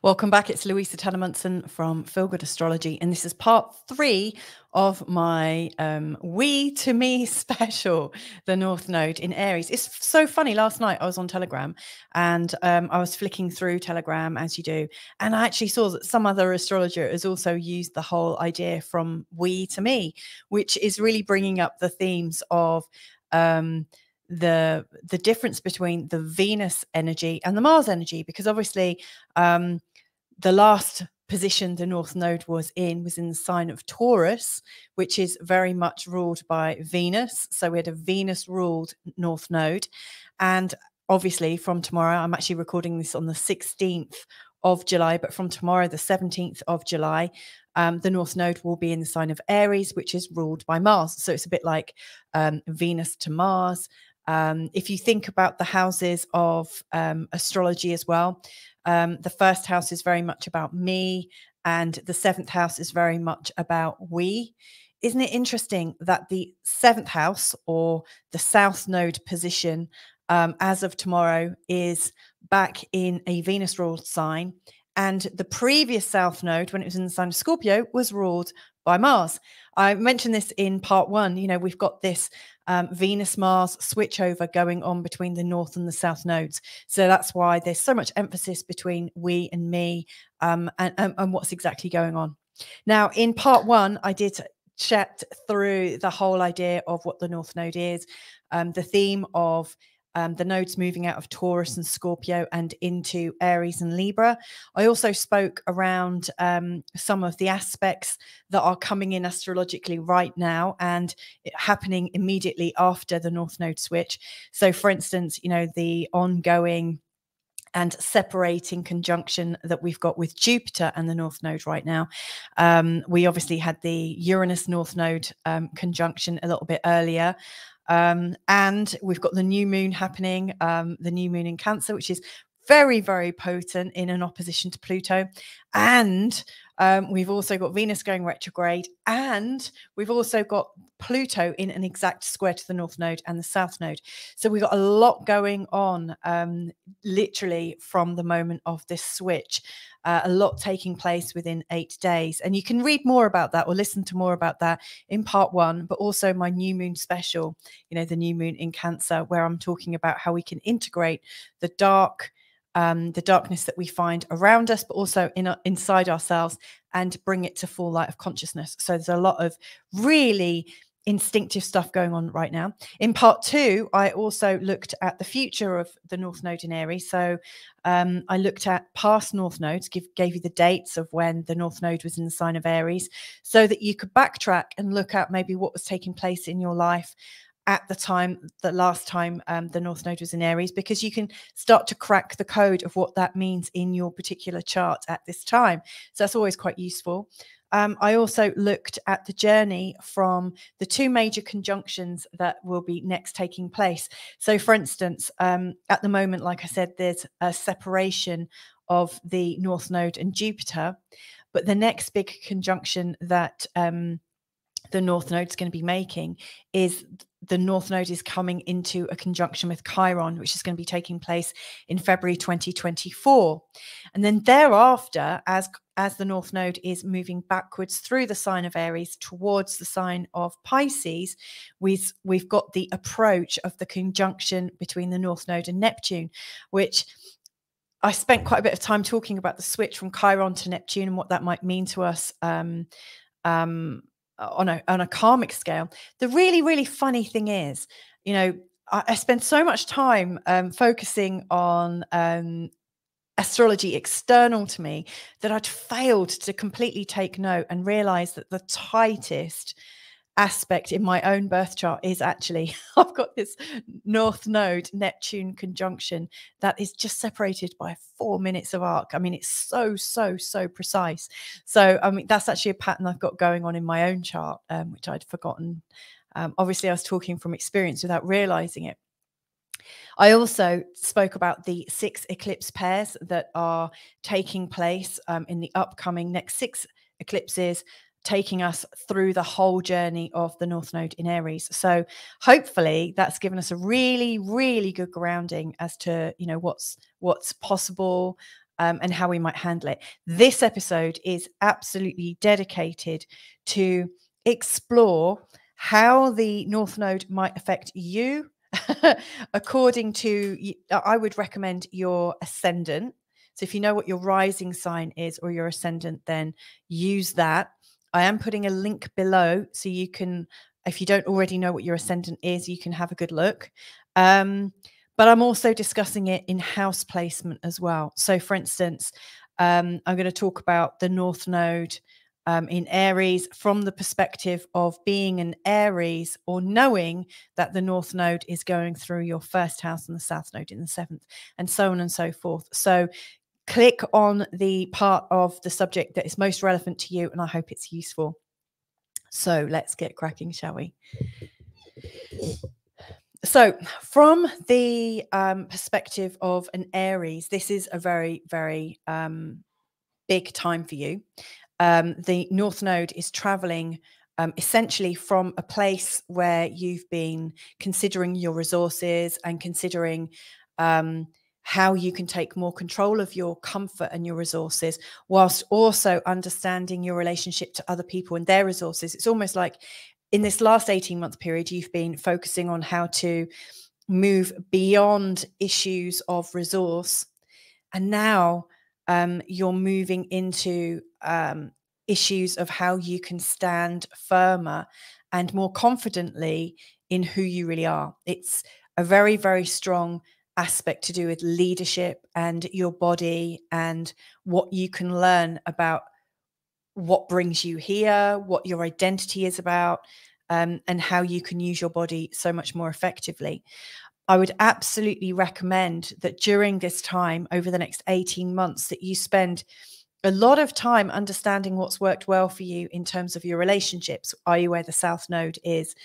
Welcome back. It's Louisa Munson from Feel Good Astrology, and this is part 3 of my We to Me special, the North Node in Aries. It's so funny. Last night I was on Telegram and I was flicking through Telegram as you do, and I actually saw that some other astrologer has also used the whole idea from We to Me, which is really bringing up the themes of the difference between the Venus energy and the Mars energy, because obviously the last position the North Node was in the sign of Taurus, which is very much ruled by Venus. So we had a Venus ruled North Node, and obviously from tomorrow, I'm actually recording this on the 16th of July, but from tomorrow, the 17th of July, the North Node will be in the sign of Aries, which is ruled by Mars. So it's a bit like Venus to Mars. If you think about the houses of astrology as well, the first house is very much about me, and the 7th house is very much about we. Isn't it interesting that the 7th house, or the South Node position, as of tomorrow, is back in a Venus ruled sign, and the previous South Node, when it was in the sign of Scorpio, was ruled by Mars. I mentioned this in part 1. You know, we've got this Venus-Mars switchover going on between the North and the South nodes. So that's why there's so much emphasis between we and me, and what's exactly going on. Now, in part 1, I did chat through the whole idea of what the North Node is, the theme of the nodes moving out of Taurus and Scorpio and into Aries and Libra. I also spoke around some of the aspects that are coming in astrologically right now and happening immediately after the North Node switch. So, for instance, you know, the ongoing and separating conjunction that we've got with Jupiter and the North Node right now. We obviously had the Uranus North Node conjunction a little bit earlier. And we've got the new moon happening, the new moon in Cancer, which is very, very potent in an opposition to Pluto. And we've also got Venus going retrograde, and we've also got Pluto in an exact square to the North Node and the South Node. So we've got a lot going on, literally from the moment of this switch. A lot taking place within 8 days. And you can read more about that or listen to more about that in part 1, but also my new moon special, you know, the new moon in Cancer, where I'm talking about how we can integrate the darkness that we find around us, but also inside ourselves, and bring it to full light of consciousness. So there's a lot of really instinctive stuff going on right now. In part 2, I also looked at the future of the North Node in Aries. So I looked at past North Nodes, gave you the dates of when the North Node was in the sign of Aries, so that you could backtrack and look at maybe what was taking place in your life at the last time the North Node was in Aries, because you can start to crack the code of what that means in your particular chart at this time. So that's always quite useful. I also looked at the journey from the 2 major conjunctions that will be next taking place. So, for instance, at the moment, like I said, there's a separation of the North Node and Jupiter, but the next big conjunction that the North Node is going to be making is the North Node is coming into a conjunction with Chiron, which is going to be taking place in February 2024. And then thereafter, as the North Node is moving backwards through the sign of Aries towards the sign of Pisces, we've got the approach of the conjunction between the North Node and Neptune, which I spent quite a bit of time talking about the switch from Chiron to Neptune and what that might mean to us on a karmic scale. The really, really funny thing is, you know, I spend so much time focusing on astrology external to me that I'd failed to completely take note and realize that the tightest aspect in my own birth chart is actually I've got this North Node Neptune conjunction that is just separated by 4 minutes of arc. I mean, it's so precise. So I mean, that's actually a pattern I've got going on in my own chart, which I'd forgotten. Obviously I was talking from experience without realizing it. I also spoke about the 6 eclipse pairs that are taking place in the upcoming next 6 eclipses, taking us through the whole journey of the North Node in Aries. So hopefully that's given us a really, really good grounding as to, you know, what's possible, and how we might handle it. This episode is absolutely dedicated to explore how the North Node might affect you according to, I would recommend your ascendant. So if you know what your rising sign is or your ascendant, then use that. I am putting a link below so you can, if you don't already know what your ascendant is, you can have a good look. But I'm also discussing it in house placement as well. So for instance, I'm going to talk about the North Node in Aries from the perspective of being an Aries, or knowing that the North Node is going through your first house and the South Node in the 7th, and so on and so forth. So click on the part of the subject that is most relevant to you, and I hope it's useful. So let's get cracking, shall we? So from the perspective of an Aries, this is a very, very big time for you. The North Node is traveling essentially from a place where you've been considering your resources and considering how you can take more control of your comfort and your resources, whilst also understanding your relationship to other people and their resources. It's almost like in this last 18-month period, you've been focusing on how to move beyond issues of resource. And now you're moving into issues of how you can stand firmer and more confidently in who you really are. It's a very, very strong aspect to do with leadership and your body and what you can learn about what brings you here, what your identity is about, and how you can use your body so much more effectively. I would absolutely recommend that during this time, over the next 18 months, that you spend a lot of time understanding what's worked well for you in terms of your relationships, i.e. where the South Node is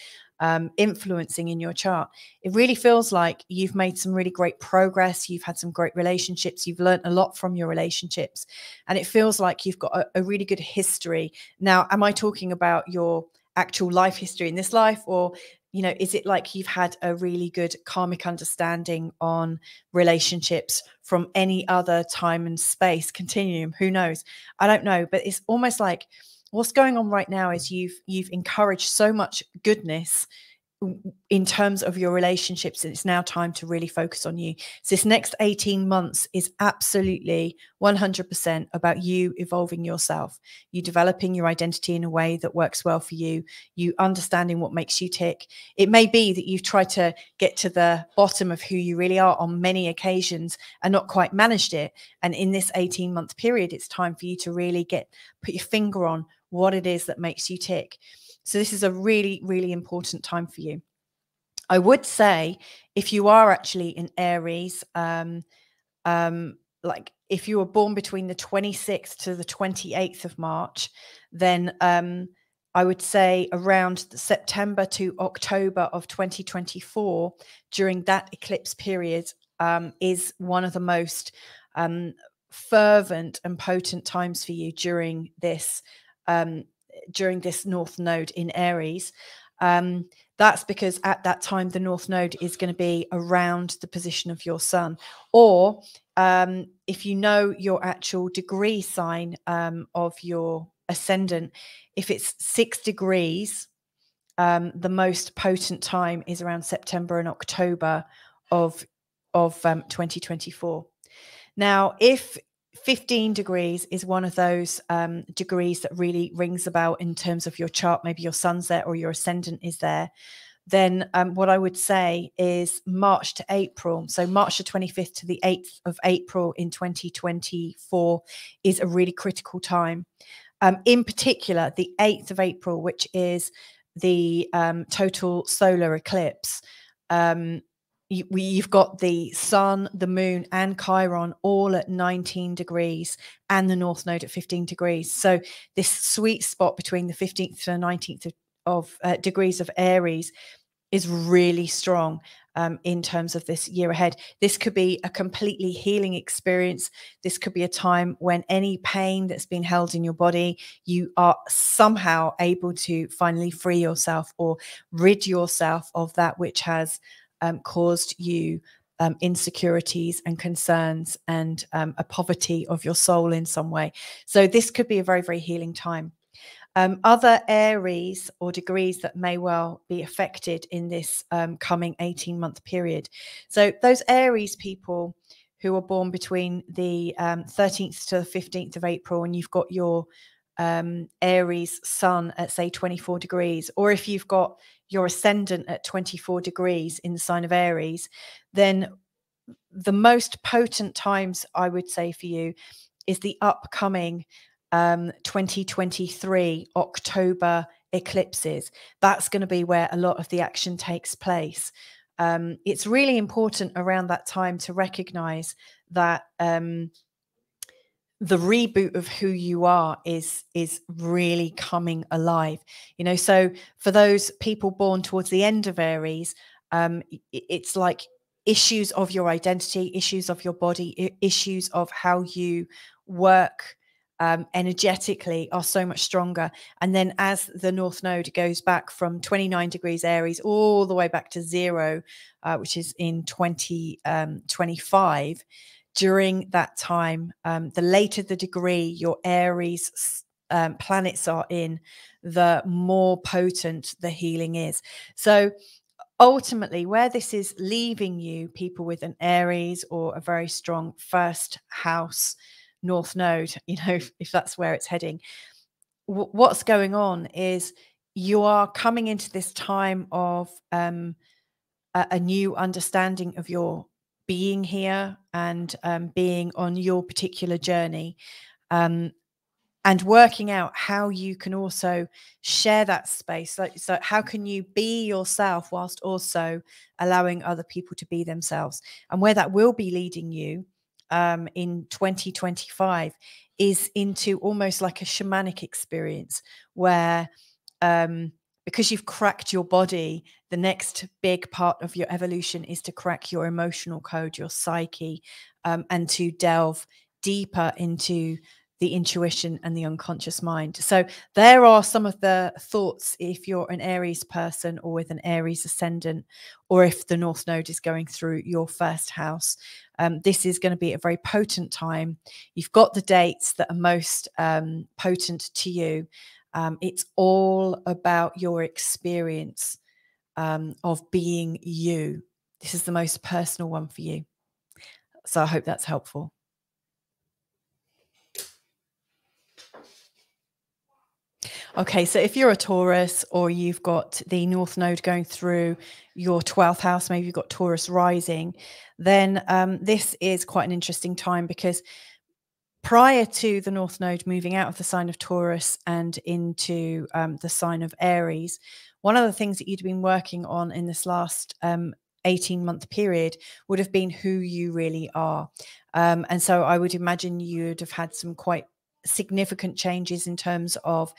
influencing in your chart. It really feels like you've made some really great progress. You've had some great relationships. You've learned a lot from your relationships. And it feels like you've got a really good history. Now, am I talking about your actual life history in this life, or is it like you've had a really good karmic understanding on relationships from any other time and space continuum? Who knows? I don't know, but it's almost like what's going on right now is you've encouraged so much goodness in terms of your relationships, and it's now time to really focus on you. So this next 18 months is absolutely 100% about you evolving yourself, you developing your identity in a way that works well for you, you understanding what makes you tick. It may be that you've tried to get to the bottom of who you really are on many occasions and not quite managed it. And in this 18-month period, it's time for you to really put your finger on what it is that makes you tick. So this is a really, really important time for you. I would say if you are actually in Aries, like if you were born between the 26th to the 28th of March, then I would say around September to October of 2024, during that eclipse period, is one of the most fervent and potent times for you during this North Node in Aries. That's because at that time, the North Node is going to be around the position of your sun. Or if you know your actual degree sign of your ascendant, if it's 6 degrees, the most potent time is around September and October of 2024. Now, if 15 degrees is one of those degrees that really rings a bell in terms of your chart, maybe your sun's there or your ascendant is there, then what I would say is March to April. So March the 25th to the 8th of April in 2024 is a really critical time. In particular, the 8th of April, which is the total solar eclipse, you've got the sun, the moon, and Chiron all at 19 degrees and the North Node at 15 degrees. So this sweet spot between the 15th to the 19th of degrees of Aries is really strong in terms of this year ahead. This could be a completely healing experience. This could be a time when any pain that's been held in your body, you are somehow able to finally free yourself or rid yourself of that which has caused you insecurities and concerns and a poverty of your soul in some way. So this could be a very, very healing time. Other Aries or degrees that may well be affected in this coming 18-month period. So those Aries people who are born between the 13th to the 15th of April, and you've got your Aries sun at, say, 24 degrees, or if you've got your ascendant at 24 degrees in the sign of Aries, then the most potent times, I would say, for you is the upcoming 2023 October eclipses. That's going to be where a lot of the action takes place. It's really important around that time to recognize that the reboot of who you are is really coming alive. You know, so for those people born towards the end of Aries, it's like issues of your identity, issues of your body, issues of how you work energetically are so much stronger. And then as the North Node goes back from 29 degrees Aries all the way back to 0, which is in 2025, during that time, the later the degree your Aries planets are in, the more potent the healing is. So ultimately, where this is leaving you, people with an Aries or a very strong first house North Node, you know, if that's where it's heading, what's going on is you are coming into this time of a new understanding of your being here and being on your particular journey, and working out how you can also share that space. Like, so how can you be yourself whilst also allowing other people to be themselves? And where that will be leading you in 2025 is into almost like a shamanic experience where because you've cracked your body, the next big part of your evolution is to crack your emotional code, your psyche, and to delve deeper into the intuition and the unconscious mind. So there are some of the thoughts if you're an Aries person or with an Aries ascendant, or if the North Node is going through your first house. This is going to be a very potent time. You've got the dates that are most potent to you. It's all about your experience of being you. This is the most personal one for you. So I hope that's helpful. Okay, so if you're a Taurus or you've got the North Node going through your 12th house, maybe you've got Taurus rising, then this is quite an interesting time, because prior to the North Node moving out of the sign of Taurus and into the sign of Aries, one of the things that you'd been working on in this last 18-month period would have been who you really are. And so I would imagine you'd have had some quite significant changes in terms of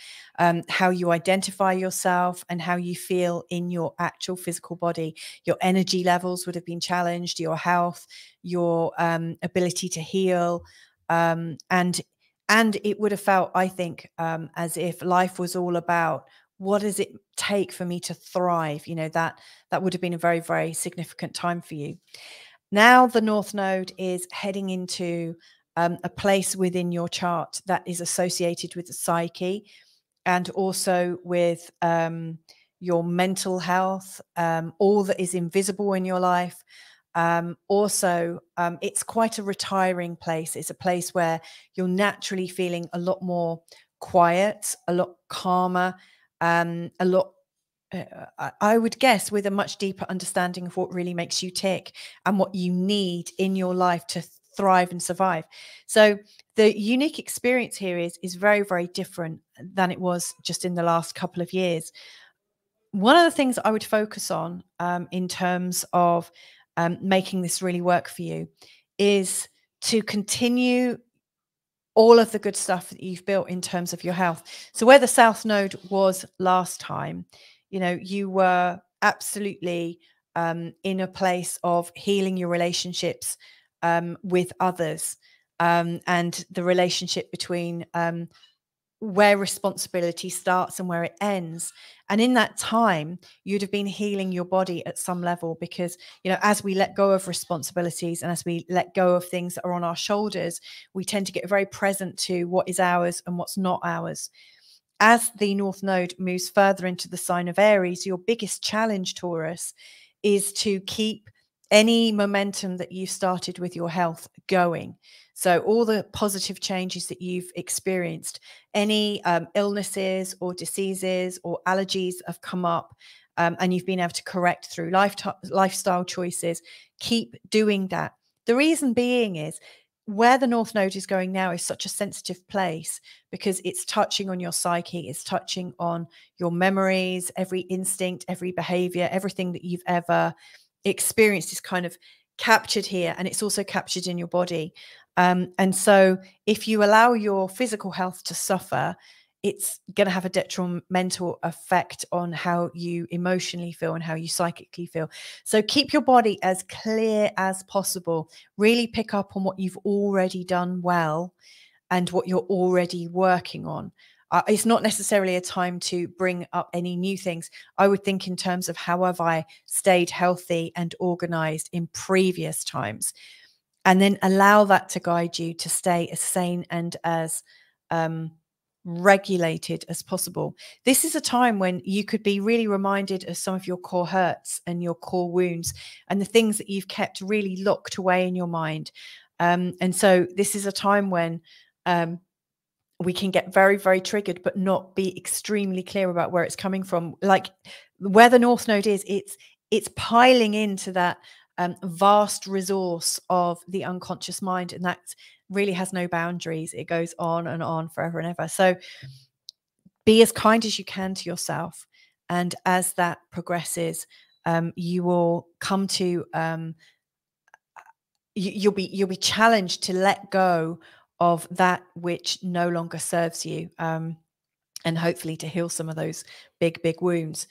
how you identify yourself and how you feel in your actual physical body. Your energy levels would have been challenged, your health, your ability to heal, and it would have felt, I think, as if life was all about, what does it take for me to thrive? You know, that would have been a very, very significant time for you. Now the North Node is heading into a place within your chart that is associated with the psyche and also with your mental health, all that is invisible in your life. Also, it's quite a retiring place. It's a place where you're naturally feeling a lot more quiet, a lot calmer, a lot, I would guess, with a much deeper understanding of what really makes you tick and what you need in your life to thrive and survive. So the unique experience here is very, very different than it was just in the last couple of years. One of the things I would focus on in terms of making this really work for you is to continue all of the good stuff that you've built in terms of your health. So where the South Node was last time, you know, you were absolutely in a place of healing your relationships with others, and the relationship between where responsibility starts and where it ends. And in that time, you'd have been healing your body at some level, because, you know, as we let go of responsibilities and as we let go of things that are on our shoulders, we tend to get very present to what is ours and what's not ours. As the North Node moves further into the sign of Aries, your biggest challenge, Taurus, is to keep any momentum that you've started with your health going. So all the positive changes that you've experienced, any illnesses or diseases or allergies have come up, and you've been able to correct through lifestyle choices, keep doing that. The reason being is, where the North Node is going now is such a sensitive place, because it's touching on your psyche, it's touching on your memories, every instinct, every behavior, everything that you've ever experienced is kind of captured here, and it's also captured in your body. And so if you allow your physical health to suffer, it's going to have a detrimental effect on how you emotionally feel and how you psychically feel. So keep your body as clear as possible. Really pick up on what you've already done well and what you're already working on. It's not necessarily a time to bring up any new things. I would think in terms of how have I stayed healthy and organized in previous times, and then allow that to guide you to stay as sane and as regulated as possible. This is a time when you could be really reminded of some of your core hurts and your core wounds and the things that you've kept really locked away in your mind. And so this is a time when we can get very, very triggered, but not be extremely clear about where it's coming from. Like where the North Node is, it's piling into that vast resource of the unconscious mind, and that really has no boundaries. It goes on forever and ever. So be as kind as you can to yourself, and as that progresses, you will come to you'll be challenged to let go of that which no longer serves you, and hopefully to heal some of those big wounds.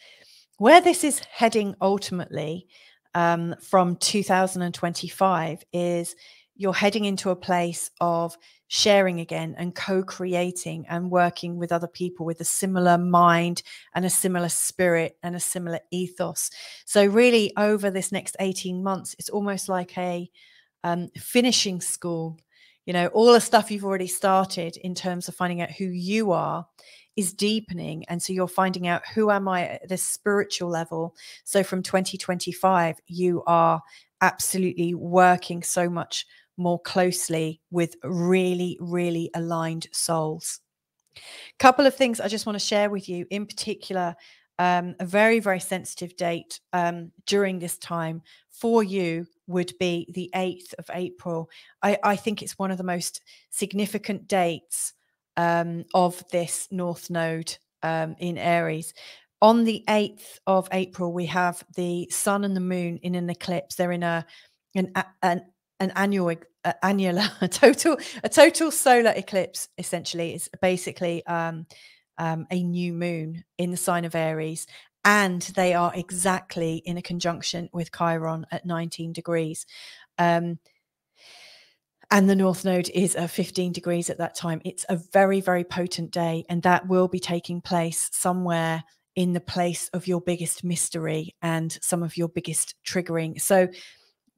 Where this is heading ultimately, from 2025, is you're heading into a place of sharing again and co-creating and working with other people with a similar mind and a similar spirit and a similar ethos. So really over this next 18 months, it's almost like a finishing school. You know, all the stuff you've already started in terms of finding out who you are is deepening. And so you're finding out, who am I at the spiritual level? So from 2025, you are absolutely working so much more closely with really, really aligned souls. Couple of things I just want to share with you, in particular, a very, very sensitive date during this time for you would be the 8th of April. I think it's one of the most significant dates of this North Node in Aries. On the 8th of April, we have the sun and the moon in an eclipse. They're in an annular a total solar eclipse. Essentially, it's basically a new moon in the sign of Aries, and they are exactly in a conjunction with Chiron at 19 degrees. And the North Node is 15 degrees at that time. It's a very, very potent day, and that will be taking place somewhere in the place of your biggest mystery and some of your biggest triggering. So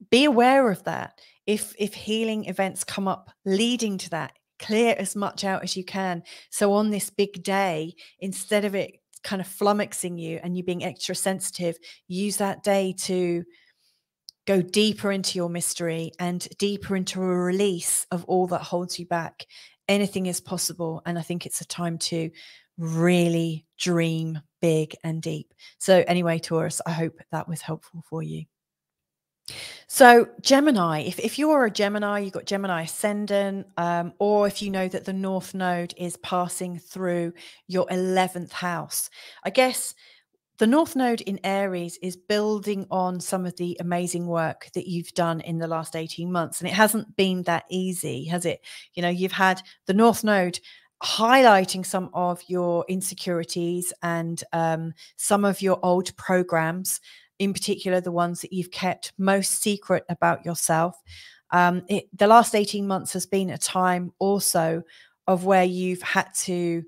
be aware of that. If healing events come up leading to that, clear as much out as you can. So on this big day, instead of it kind of flummoxing you and you being extra sensitive, use that day to go deeper into your mystery and deeper into a release of all that holds you back. Anything is possible. And I think it's a time to really dream big and deep. So anyway, Taurus, I hope that was helpful for you. So Gemini, if you're a Gemini, you've got Gemini Ascendant, or if you know that the North Node is passing through your 11th house, I guess the North Node in Aries is building on some of the amazing work that you've done in the last 18 months. And it hasn't been that easy, has it? You know, you've had the North Node highlighting some of your insecurities and some of your old programs, in particular, the ones that you've kept most secret about yourself. The last 18 months has been a time also of where you've had to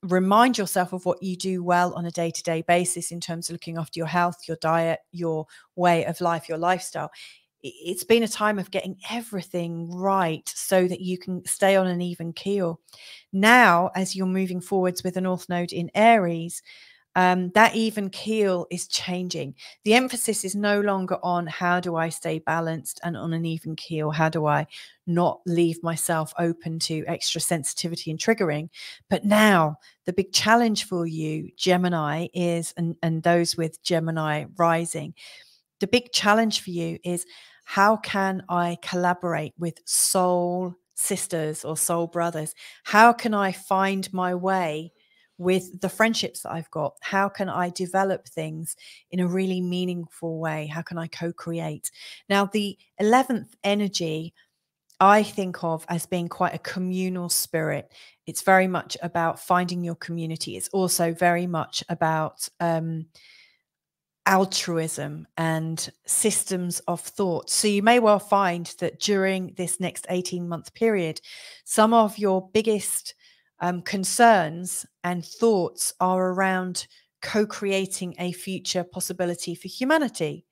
remind yourself of what you do well on a day-to-day basis in terms of looking after your health, your diet, your way of life, your lifestyle. It's been a time of getting everything right so that you can stay on an even keel. Now, as you're moving forwards with the North Node in Aries, that even keel is changing. The emphasis is no longer on how do I stay balanced and on an even keel? How do I not leave myself open to extra sensitivity and triggering? But now the big challenge for you, Gemini, is, and those with Gemini rising, the big challenge for you is, how can I collaborate with soul sisters or soul brothers? How can I find my way with the friendships that I've got? How can I develop things in a really meaningful way? How can I co-create? Now, the 11th energy I think of as being quite a communal spirit. It's very much about finding your community. It's also very much about altruism and systems of thought. So you may well find that during this next 18-month period, some of your biggest concerns and thoughts are around co-creating a future possibility for humanity.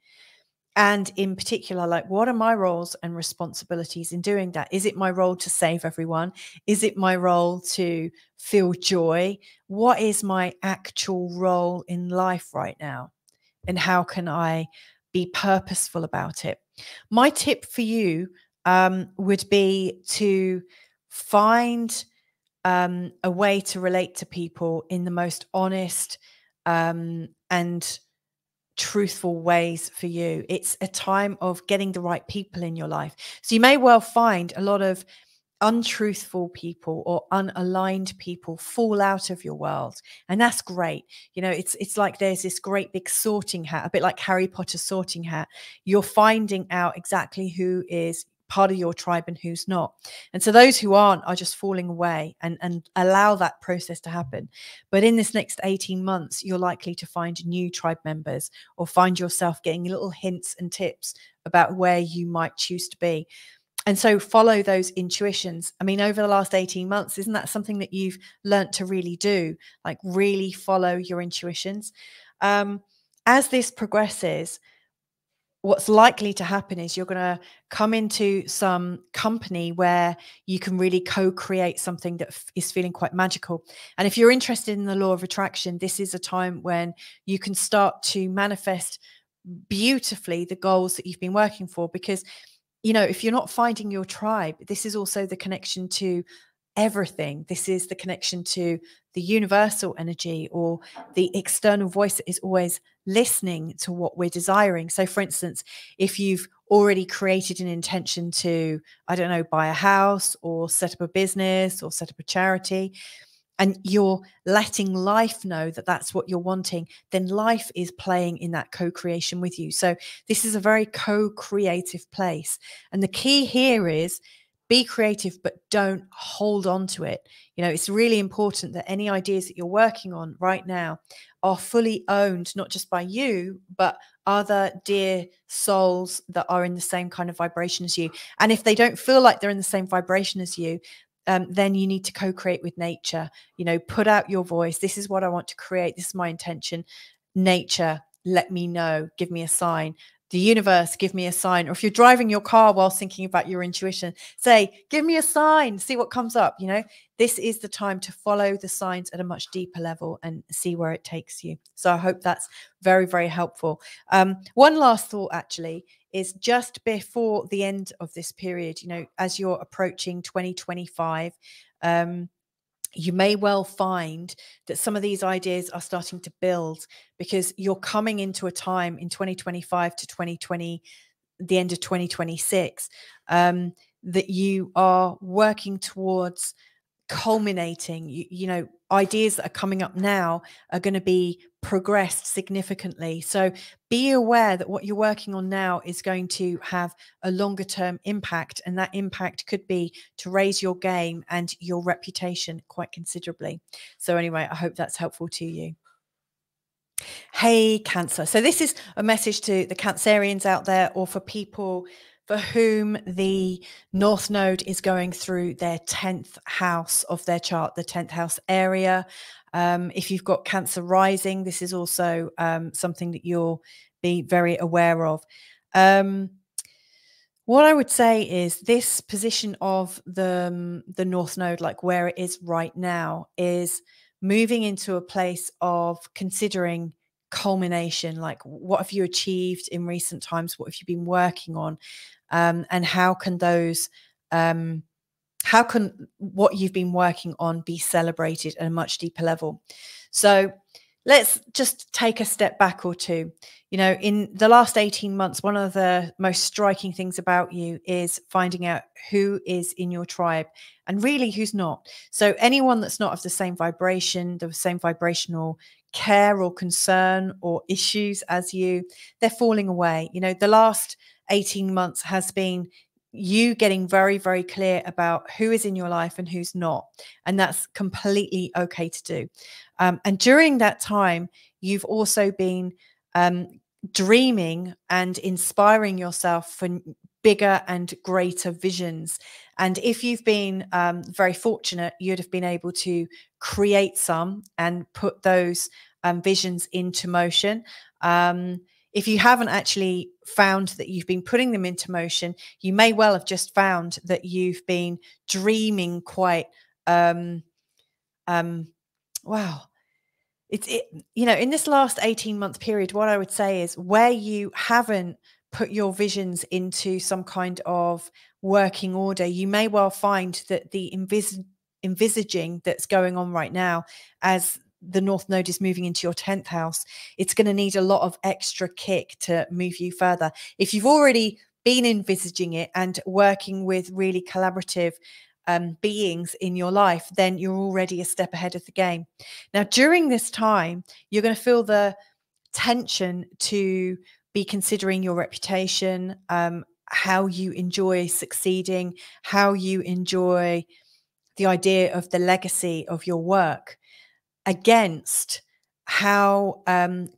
And in particular, like, what are my roles and responsibilities in doing that? Is it my role to save everyone? Is it my role to feel joy? What is my actual role in life right now? And how can I be purposeful about it? My tip for you would be to find a way to relate to people in the most honest and truthful ways for you. It's a time of getting the right people in your life. So you may well find a lot of untruthful people or unaligned people fall out of your world, and that's great. You know, it's like there's this great big sorting hat, a bit like Harry Potter's sorting hat. You're finding out exactly who is part of your tribe and who's not, and so those who aren't are just falling away, and allow that process to happen. But in this next 18 months, you're likely to find new tribe members, or find yourself getting little hints and tips about where you might choose to be. And so follow those intuitions. I mean, over the last 18 months, isn't that something that you've learnt to really do? Like, really follow your intuitions. As this progresses, what's likely to happen is you're going to come into some company where you can really co-create something that is feeling quite magical. And if you're interested in the law of attraction, this is a time when you can start to manifest beautifully the goals that you've been working for. Because, you know, if you're not finding your tribe, this is also the connection to everything. This is the connection to the universal energy, or the external voice that is always listening to what we're desiring. So for instance, if you've already created an intention to, I don't know, buy a house or set up a business or set up a charity, and you're letting life know that that's what you're wanting, then life is playing in that co-creation with you. So this is a very co-creative place. And the key here is, be creative, but don't hold on to it. You know, it's really important that any ideas that you're working on right now are fully owned, not just by you, but other dear souls that are in the same kind of vibration as you. And if they don't feel like they're in the same vibration as you, then you need to co-create with nature. You know, put out your voice. This is what I want to create. This is my intention. Nature, let me know. Give me a sign. The universe, give me a sign. Or if you're driving your car while thinking about your intuition, say, give me a sign, see what comes up. You know, this is the time to follow the signs at a much deeper level and see where it takes you. So I hope that's very, very helpful. One last thought actually is, just before the end of this period, you know, as you're approaching 2025, you may well find that some of these ideas are starting to build, because you're coming into a time in 2025 to 2020, the end of 2026, that you are working towards culminating. You know, ideas that are coming up now are going to be progressed significantly. So be aware that what you're working on now is going to have a longer term impact, and that impact could be to raise your game and your reputation quite considerably. So anyway, I hope that's helpful to you. Hey, Cancer. So this is a message to the Cancerians out there, or for people for whom the North Node is going through their 10th house of their chart, the 10th house area. If you've got Cancer rising, this is also something that you'll be very aware of. What I would say is this position of the North Node, like where it is right now, is moving into a place of considering culmination. Like, what have you achieved in recent times? What have you been working on? And how can those, how can what you've been working on be celebrated at a much deeper level? So let's just take a step back or two. You know, in the last 18 months, one of the most striking things about you is finding out who is in your tribe and really who's not. So anyone that's not of the same vibration, the same vibrational care or concern or issues as you, they're falling away. You know, the last 18 months has been you getting very, very clear about who is in your life and who's not. And that's completely okay to do. And during that time, you've also been dreaming and inspiring yourself for bigger and greater visions. And if you've been very fortunate, you'd have been able to create some and put those visions into motion. If you haven't actually found that you've been putting them into motion, you may well have just found that you've been dreaming quite, wow. You know, in this last 18-month period, what I would say is where you haven't put your visions into some kind of working order, you may well find that the envisaging that's going on right now as the North Node is moving into your 10th house, it's going to need a lot of extra kick to move you further. If you've already been envisaging it and working with really collaborative beings in your life, then you're already a step ahead of the game. Now, during this time, you're going to feel the tension to be considering your reputation, how you enjoy succeeding, how you enjoy the idea of the legacy of your work against how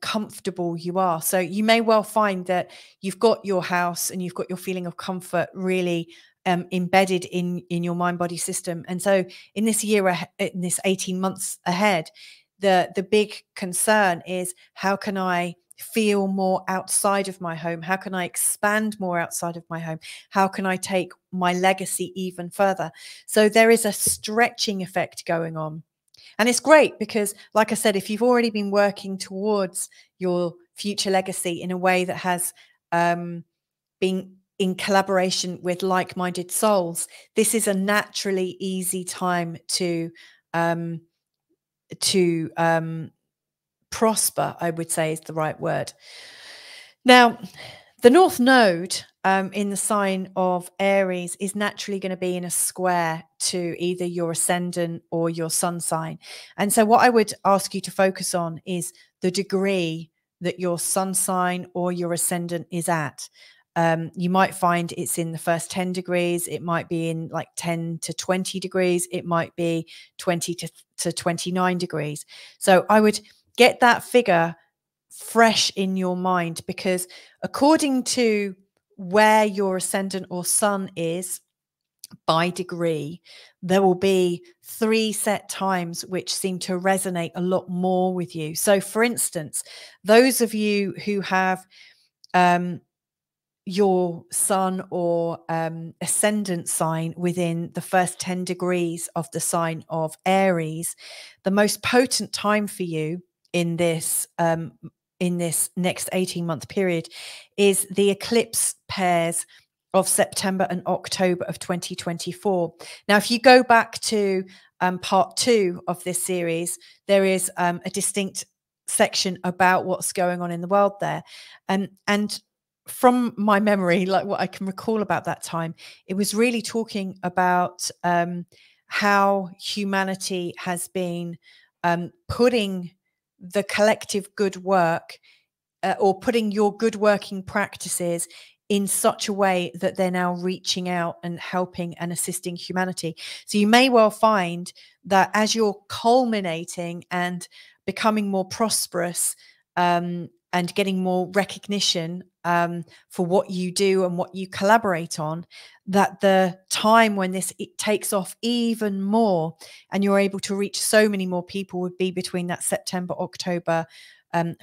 comfortable you are. So you may well find that you've got your house and you've got your feeling of comfort really embedded in your mind body system. And so in this year, in this 18 months ahead, the big concern is, how can I feel more outside of my home? How can I expand more outside of my home? How can I take my legacy even further? So there is a stretching effect going on. And it's great because, like I said, if you've already been working towards your future legacy in a way that has been in collaboration with like-minded souls, this is a naturally easy time to prosper, I would say is the right word. Now, the North Node in the sign of Aries is naturally going to be in a square to either your ascendant or your sun sign. And so what I would ask you to focus on is the degree that your sun sign or your ascendant is at. You might find it's in the first 10 degrees. It might be in like 10 to 20 degrees. It might be 20 to 29 degrees. So I would get that figure fresh in your mind, because according to where your ascendant or sun is by degree, there will be 3 set times which seem to resonate a lot more with you. So for instance, those of you who have your sun or ascendant sign within the first 10 degrees of the sign of Aries, the most potent time for you in this next 18-month period is the eclipse pairs of September and October of 2024. Now, if you go back to part 2 of this series, there is a distinct section about what's going on in the world there. And from my memory, like what I can recall about that time, it was really talking about how humanity has been putting the collective good work or putting your good working practices in such a way that they're now reaching out and helping and assisting humanity. So you may well find that as you're culminating and becoming more prosperous and getting more recognition for what you do and what you collaborate on, that the time when it takes off even more and you're able to reach so many more people would be between that September, October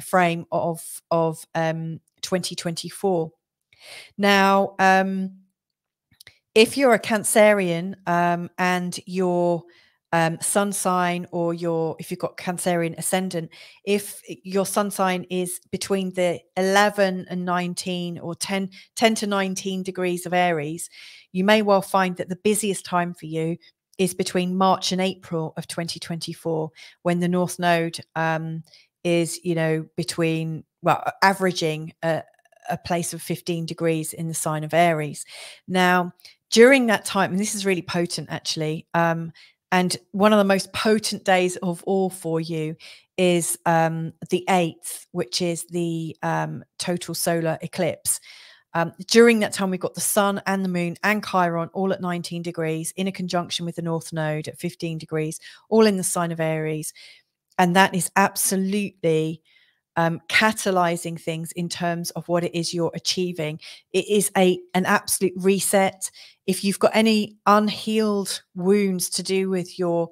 frame of 2024. Now, if you're a Cancerian and your sun sign, or if you've got Cancerian ascendant, if your sun sign is between the 11 and 19 or 10 to 19 degrees of Aries, you may well find that the busiest time for you is between March and April of 2024, when the North Node is, between, averaging a place of 15 degrees in the sign of Aries. Now, during that time, and this is really potent actually, and one of the most potent days of all for you is the 8th, which is the total solar eclipse. During that time, we've got the sun and the moon and Chiron all at 19 degrees in a conjunction with the North Node at 15 degrees, all in the sign of Aries. And that is absolutely catalyzing things in terms of what it is you're achieving. It is an absolute reset. If you've got any unhealed wounds to do with your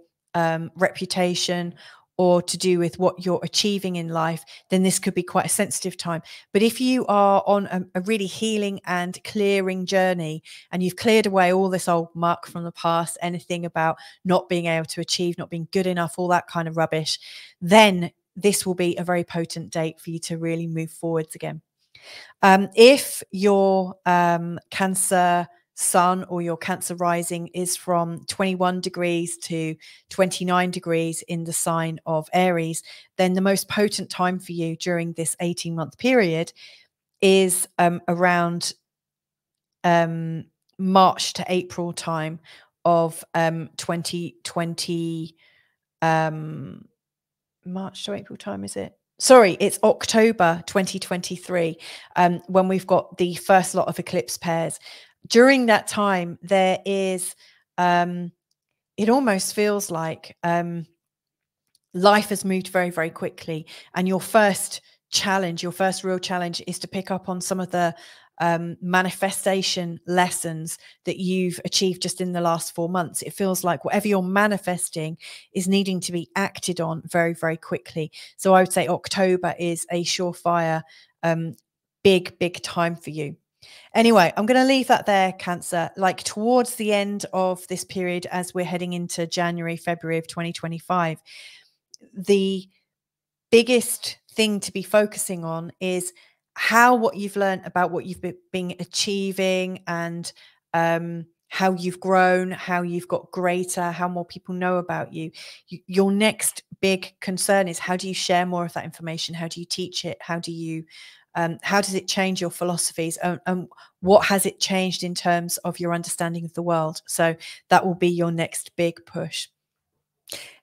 reputation or to do with what you're achieving in life, then this could be quite a sensitive time. But if you are on a really healing and clearing journey, and you've cleared away all this old muck from the past, anything about not being able to achieve, not being good enough, all that kind of rubbish, then this will be a very potent date for you to really move forwards again. If your Cancer sun or your Cancer rising is from 21 degrees to 29 degrees in the sign of Aries, then the most potent time for you during this 18-month period is around March to April time of 2020. March to April time, is it? Sorry, it's October 2023, when we've got the first lot of eclipse pairs. During that time, there is, it almost feels like life has moved very, very quickly. And your first real challenge is to pick up on some of the manifestation lessons that you've achieved just in the last 4 months. It feels like whatever you're manifesting is needing to be acted on very, very quickly. So I would say October is a surefire, big time for you. Anyway, I'm going to leave that there, Cancer. Like towards the end of this period, as we're heading into January, February of 2025, the biggest thing to be focusing on is how what you've learned about what you've been achieving, and how you've grown, how you've got greater, how more people know about you. Your next big concern is, how do you share more of that information? How do you teach it? How do you how does it change your philosophies, and what has it changed in terms of your understanding of the world? So that will be your next big push.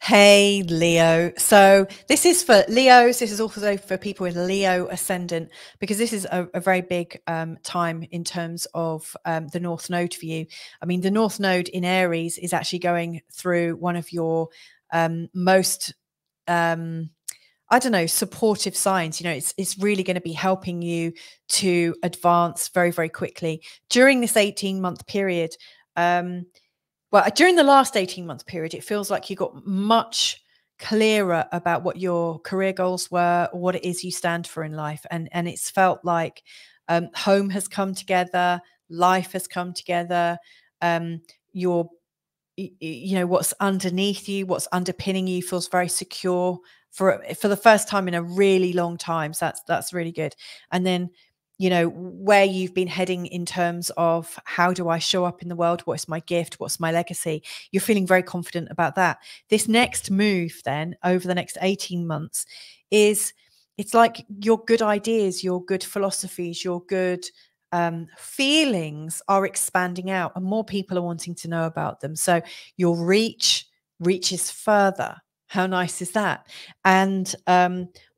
Hey, Leo. So this is for Leos. This is also for people with Leo ascendant, because this is a very big time in terms of the North Node for you. I mean, the North Node in Aries is actually going through one of your most supportive signs. It's really going to be helping you to advance very, very quickly during this 18-month period. During the last 18-month period, it feels like you got much clearer about what your career goals were, or what it is you stand for in life. And it's felt like home has come together, life has come together, what's underneath you, what's underpinning you feels very secure for the first time in a really long time. So that's really good. And then, where you've been heading in terms of, how do I show up in the world? What's my gift? What's my legacy? You're feeling very confident about that. This next move then over the next 18 months it's like your good ideas, your good philosophies, your good feelings are expanding out, and more people are wanting to know about them. So your reach reaches further. How nice is that? And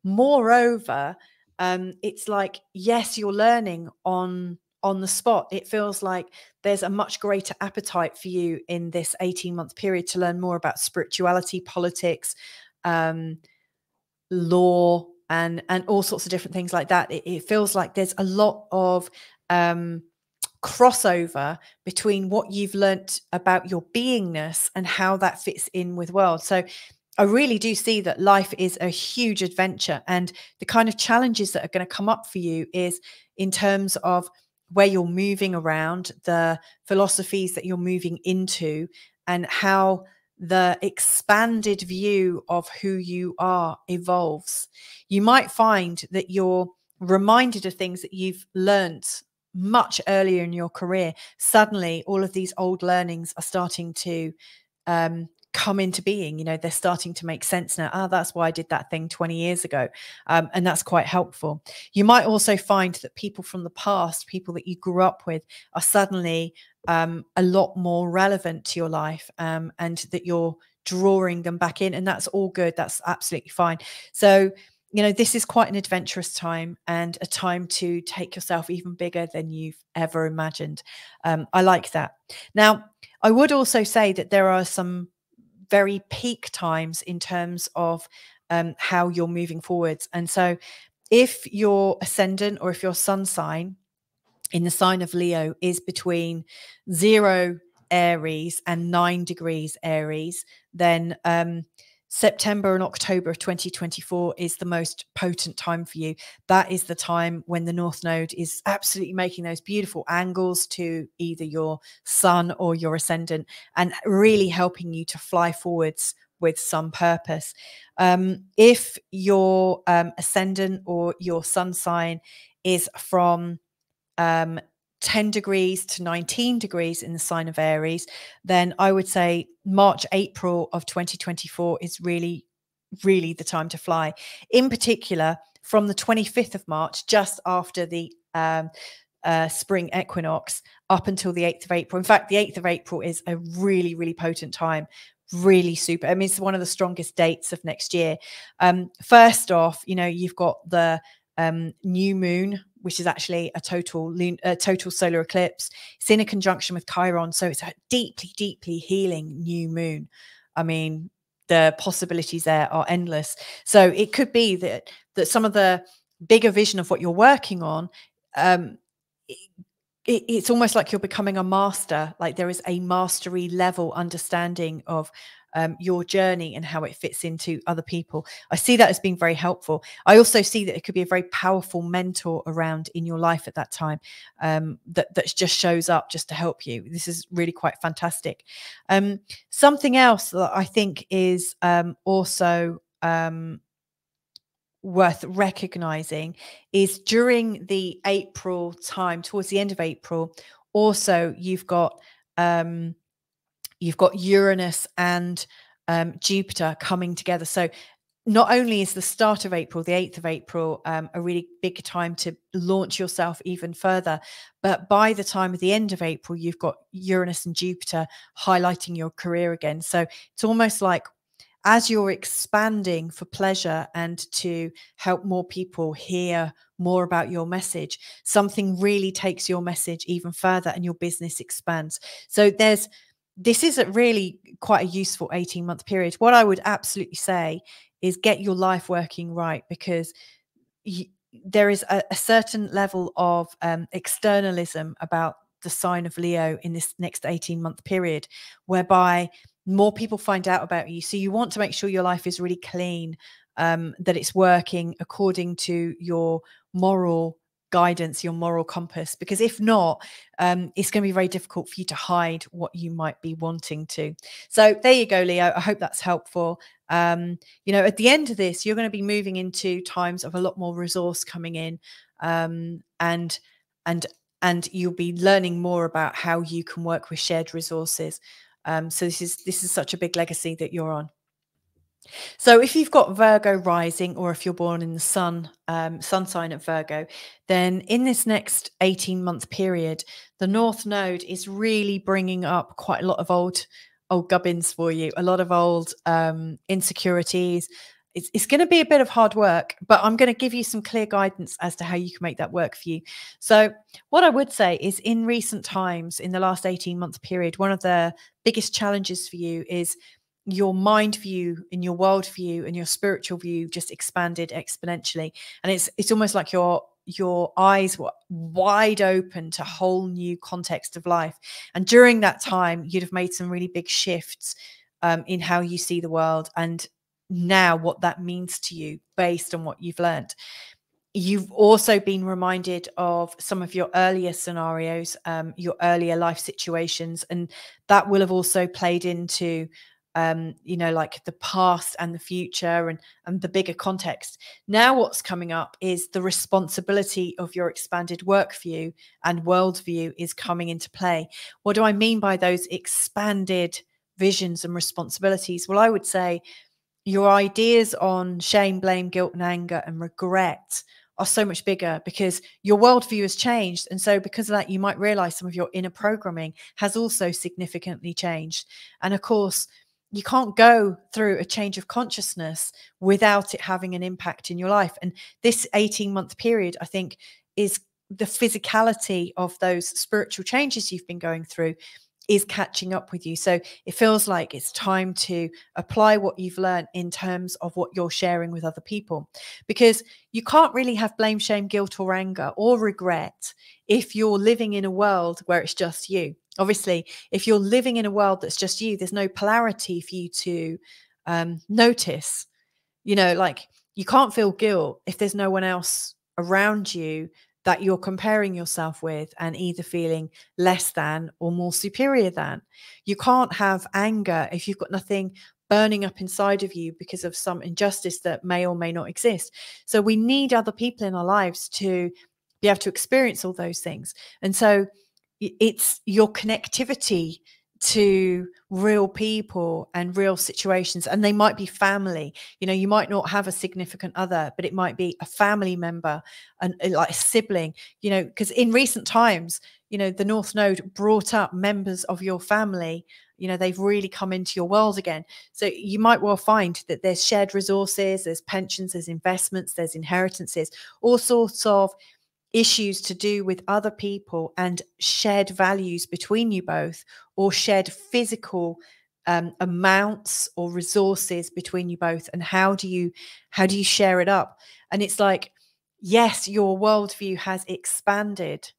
moreover, it's like, yes, you're learning on the spot. It feels like there's a much greater appetite for you in this 18-month period to learn more about spirituality, politics, law, and all sorts of different things like that. It feels like there's a lot of crossover between what you've learnt about your beingness and how that fits in with world. So I really do see that life is a huge adventure, and the kind of challenges that are going to come up for you is in terms of where you're moving around, the philosophies that you're moving into, and how the expanded view of who you are evolves. You might find that you're reminded of things that you've learnt much earlier in your career. Suddenly, all of these old learnings are starting to come into being. You know, they're starting to make sense now. Ah, that's why I did that thing 20 years ago. And that's quite helpful. You might also find that people from the past, people that you grew up with, are suddenly a lot more relevant to your life, and that you're drawing them back in. And that's all good. That's absolutely fine. So, you know, this is quite an adventurous time, and a time to take yourself even bigger than you've ever imagined. I like that. Now, I would also say that there are some very peak times in terms of how you're moving forwards. And so if your ascendant or if your sun sign in the sign of Leo is between 0 Aries and 9 degrees Aries, then September and October of 2024 is the most potent time for you. That is the time when the North Node is absolutely making those beautiful angles to either your sun or your ascendant, and really helping you to fly forwards with some purpose. If your ascendant or your sun sign is from 10 degrees to 19 degrees in the sign of Aries, then I would say March, April of 2024 is really, really the time to fly. In particular, from the 25th of March, just after the spring equinox, up until the 8th of April. In fact, the 8th of April is a really, really potent time. Really super. I mean, it's one of the strongest dates of next year. First off, you know, you've got the new moon, which is actually a total solar eclipse. It's in a conjunction with Chiron, so it's a deeply, deeply healing new moon. I mean, the possibilities there are endless. So it could be that some of the bigger vision of what you're working on, it's almost like you're becoming a master. Like there is a mastery level understanding of your journey and how it fits into other people. I see that as being very helpful. I also see that it could be a very powerful mentor around in your life at that time, that just shows up just to help you. This is really quite fantastic. Something else that I think is also worth recognizing is during the April time, towards the end of April, also you've got Uranus and Jupiter coming together. So not only is the start of April, the 8th of April, a really big time to launch yourself even further, but by the time of the end of April, you've got Uranus and Jupiter highlighting your career again. So it's almost like as you're expanding for pleasure and to help more people hear more about your message, something really takes your message even further and your business expands. So this is a really quite a useful 18-month period. What I would absolutely say is get your life working right, because there is a certain level of externalism about the sign of Leo in this next 18-month period, whereby more people find out about you. So you want to make sure your life is really clean, that it's working according to your moral guidance, your moral compass, because if not, it's going to be very difficult for you to hide what you might be wanting to. So there you go, Leo. I hope that's helpful. You know, at the end of this, you're going to be moving into times of a lot more resource coming in, and you'll be learning more about how you can work with shared resources. So this is such a big legacy that you're on. So if you've got Virgo rising, or if you're born in the sun sign of Virgo, then in this next 18-month period, the North Node is really bringing up quite a lot of old gubbins for you, a lot of old insecurities. It's going to be a bit of hard work, but I'm going to give you some clear guidance as to how you can make that work for you. So what I would say is, in recent times, in the last 18-month period, one of the biggest challenges for you is your mind view and your world view and your spiritual view just expanded exponentially. And it's almost like your eyes were wide open to whole new context of life. And during that time, you'd have made some really big shifts in how you see the world, and now what that means to you based on what you've learned. You've also been reminded of some of your earlier scenarios, your earlier life situations, and that will have also played into like the past and the future and the bigger context. Now what's coming up is the responsibility of your expanded work view and worldview is coming into play. What do I mean by those expanded visions and responsibilities? Well, I would say your ideas on shame, blame, guilt, and anger and regret are so much bigger because your worldview has changed. And so because of that, you might realize some of your inner programming has also significantly changed. And of course, you can't go through a change of consciousness without it having an impact in your life. And this 18-month period, I think, is the physicality of those spiritual changes you've been going through is catching up with you. So it feels like it's time to apply what you've learned in terms of what you're sharing with other people, because you can't really have blame, shame, guilt, or anger or regret if you're living in a world where it's just you. Obviously, if you're living in a world that's just you, there's no polarity for you to notice. Like you can't feel guilt if there's no one else around you that you're comparing yourself with and either feeling less than or more superior than. You can't have anger if you've got nothing burning up inside of you because of some injustice that may or may not exist. So we need other people in our lives to be able to experience all those things. And so it's your connectivity to real people and real situations, and they might be family. You might not have a significant other, but it might be a family member and like a sibling, because in recent times, the North Node brought up members of your family. They've really come into your world again. So you might well find that there's shared resources, there's pensions, there's investments, there's inheritances, all sorts of issues to do with other people and shared values between you both, or shared physical amounts or resources between you both. And how do you share it up? And it's like, yes, your worldview has expanded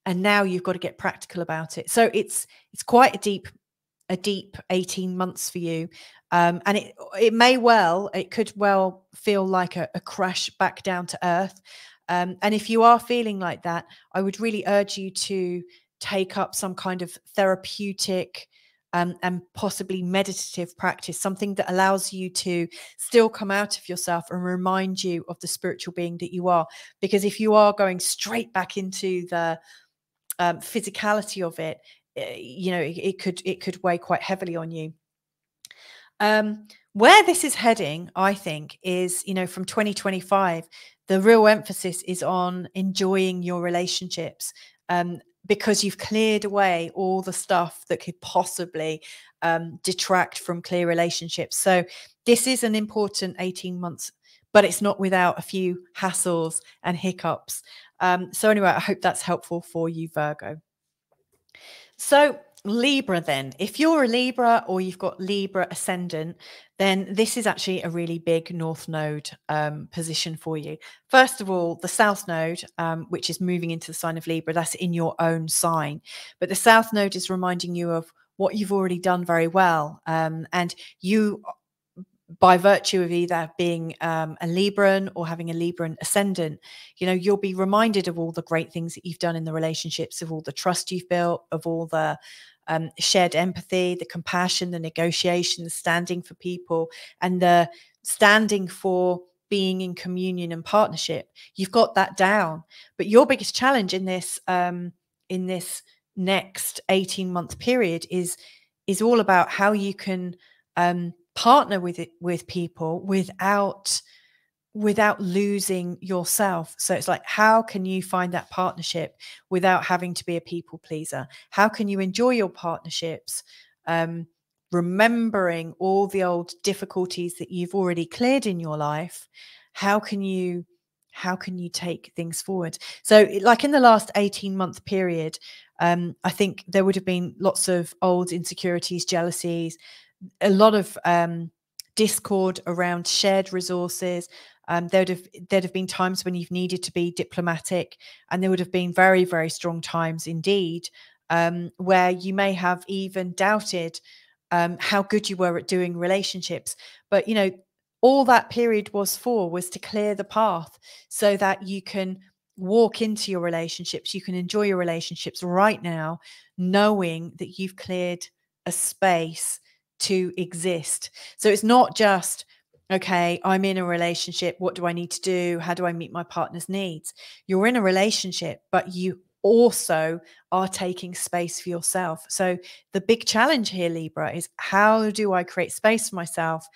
and now you've got to get practical about it. So it's quite a deep 18 months for you. And it could well feel like a crash back down to earth. And if you are feeling like that, I would really urge you to take up some kind of therapeutic and possibly meditative practice, something that allows you to still come out of yourself and remind you of the spiritual being that you are. Because if you are going straight back into the physicality of it, it could weigh quite heavily on you. Where this is heading, I think, is, from 2025, the real emphasis is on enjoying your relationships, because you've cleared away all the stuff that could possibly detract from clear relationships. So this is an important 18 months, but it's not without a few hassles and hiccups. So anyway, I hope that's helpful for you, Virgo. So Libra then, if you're a Libra or you've got Libra ascendant, then this is actually a really big North Node position for you. First of all, the South Node, which is moving into the sign of Libra, that's in your own sign. But the South Node is reminding you of what you've already done very well. And you, by virtue of either being a Libran or having a Libran ascendant, you'll be reminded of all the great things that you've done in the relationships, of all the trust you've built, of all the shared empathy, the compassion, the negotiation, the standing for people, and the standing for being in communion and partnership. You've got that down. But your biggest challenge in this next 18-month period is all about how you can partner with people without losing yourself. So it's like, how can you find that partnership without having to be a people pleaser? How can you enjoy your partnerships, remembering all the old difficulties that you've already cleared in your life? How can you take things forward? So like in the last 18-month period, I think there would have been lots of old insecurities, jealousies, a lot of discord around shared resources. There'd have been times when you've needed to be diplomatic, and there would have been very, very strong times indeed where you may have even doubted how good you were at doing relationships. But, you know, all that period was to clear the path so that you can walk into your relationships, you can enjoy your relationships right now, knowing that you've cleared a space to exist. So it's not just, okay, I'm in a relationship. What do I need to do? How do I meet my partner's needs? You're in a relationship, but you also are taking space for yourself. So the big challenge here, Libra, is how do I create space for myself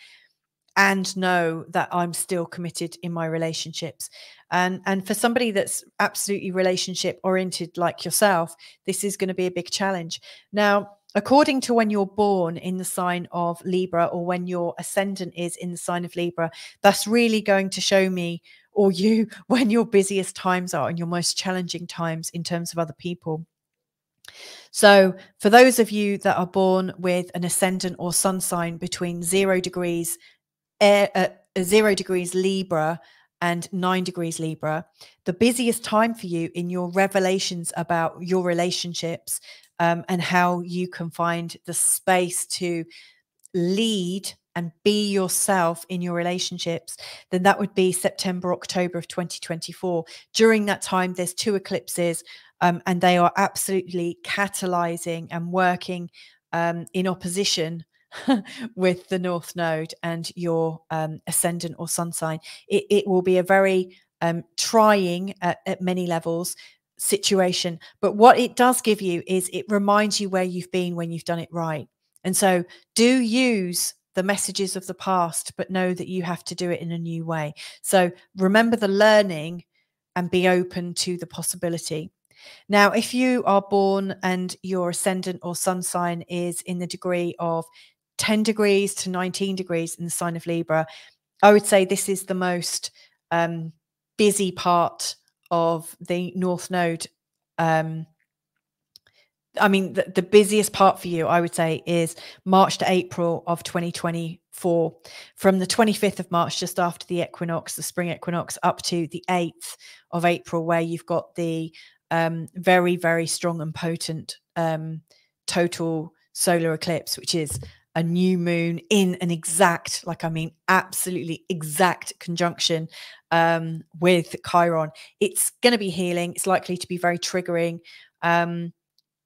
and know that I'm still committed in my relationships? And for somebody that's absolutely relationship oriented like yourself, this is going to be a big challenge. Now, according to when you're born in the sign of Libra, or when your ascendant is in the sign of Libra, that's really going to show me, or you, when your busiest times are and your most challenging times in terms of other people. So for those of you that are born with an ascendant or sun sign between 0 degrees 0 degrees Libra and 9 degrees Libra, the busiest time for you in your revelations about your relationships and how you can find the space to lead and be yourself in your relationships, then that would be September, October of 2024. During that time, there's 2 eclipses and they are absolutely catalyzing and working in opposition with the North Node and your ascendant or sun sign. It will be a very trying at many levels situation. But what it does give you is it reminds you where you've been when you've done it right. And so do use the messages of the past, but know that you have to do it in a new way. So remember the learning and be open to the possibility. Now, if you are born and your ascendant or sun sign is in the degree of 10 degrees to 19 degrees in the sign of Libra, I would say this is the most busy part of the North Node. I mean, the busiest part for you, I would say, is March to April of 2024. From the 25th of March, just after the equinox, the spring equinox, up to the 8th of April, where you've got the very, very strong and potent total solar eclipse, which is a new moon in an exact, absolutely exact conjunction with Chiron. It's going to be healing. It's likely to be very triggering.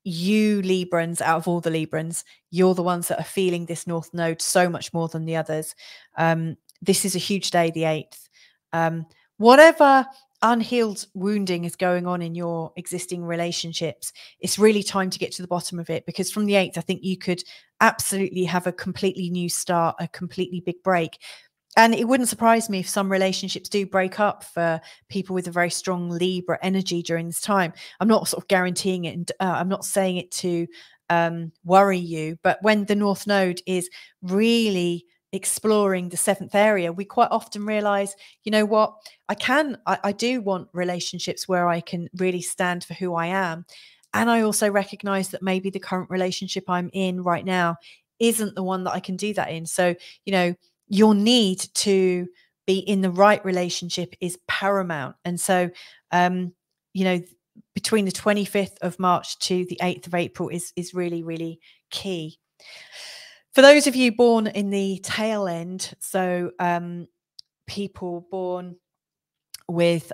You Librans, out of all the Librans, you're the ones that are feeling this North Node so much more than the others. This is a huge day, the 8th. Whatever unhealed wounding is going on in your existing relationships, it's really time to get to the bottom of it, because from the 8th, I think you could absolutely have a completely new start, a completely big break. And it wouldn't surprise me if some relationships do break up for people with a very strong Libra energy during this time. I'm not sort of guaranteeing it, and I'm not saying it to worry you, but when the North Node is really exploring the 7th area, we quite often realize, you know what, I do want relationships where I can really stand for who I am. And I also recognize that maybe the current relationship I'm in right now isn't the one that I can do that in. So, you know, your need to be in the right relationship is paramount. And so, you know, between the 25th of March to the 8th of April is really, really key. For those of you born in the tail end, so people born with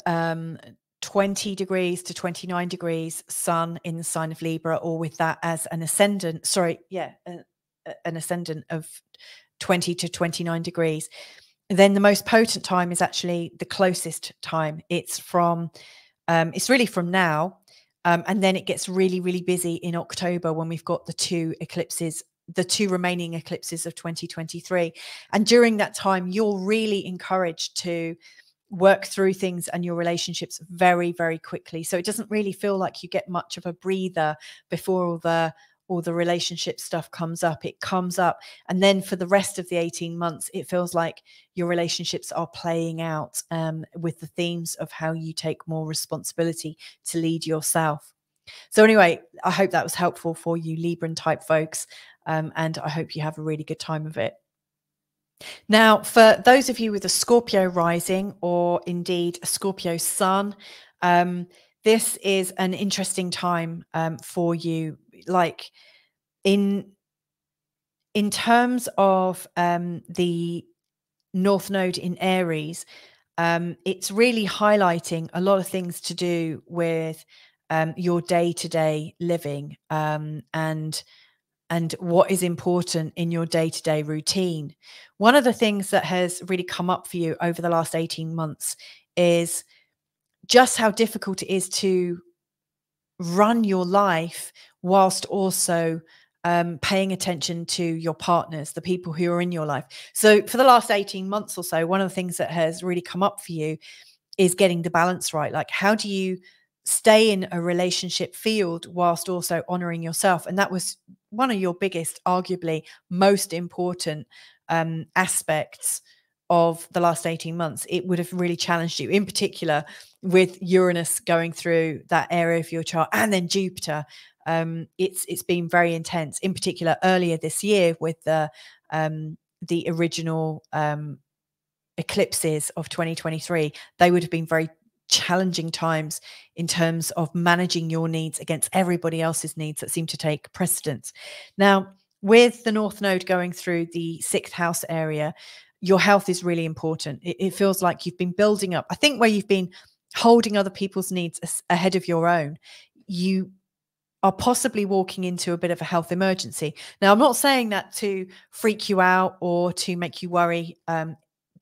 20 degrees to 29 degrees sun in the sign of Libra, or with that as an ascendant, an ascendant of 20 to 29 degrees, then the most potent time is actually the closest time. It's really from now. And then it gets really, really busy in October when we've got the 2 eclipses, the 2 remaining eclipses of 2023. And during that time, you're really encouraged to work through things and your relationships very, very quickly. So it doesn't really feel like you get much of a breather before all the relationship stuff comes up. It comes up, and then for the rest of the 18 months, it feels like your relationships are playing out with the themes of how you take more responsibility to lead yourself. So anyway, I hope that was helpful for you Libran type folks. and I hope you have a really good time of it. Now, for those of you with a Scorpio rising or indeed a Scorpio sun, this is an interesting time for you. Like in terms of the North Node in Aries, it's really highlighting a lot of things to do with your day-to-day living and what is important in your day-to-day routine. One of the things that has really come up for you over the last 18 months is just how difficult it is to run your life whilst also paying attention to your partners, the people who are in your life. So for the last 18 months or so, one of the things that has really come up for you is getting the balance right. Like, how do you stay in a relationship field whilst also honoring yourself? And that was one of your biggest, arguably most important aspects of the last 18 months. It would have really challenged you, in particular with Uranus going through that area of your chart, and then Jupiter. It's been very intense, in particular earlier this year with the original eclipses of 2023. They would have been very challenging times in terms of managing your needs against everybody else's needs that seem to take precedence. Now, with the North Node going through the 6th house area, your health is really important. It feels like you've been building up. I think where you've been holding other people's needs ahead of your own, you are possibly walking into a bit of a health emergency. Now, I'm not saying that to freak you out or to make you worry,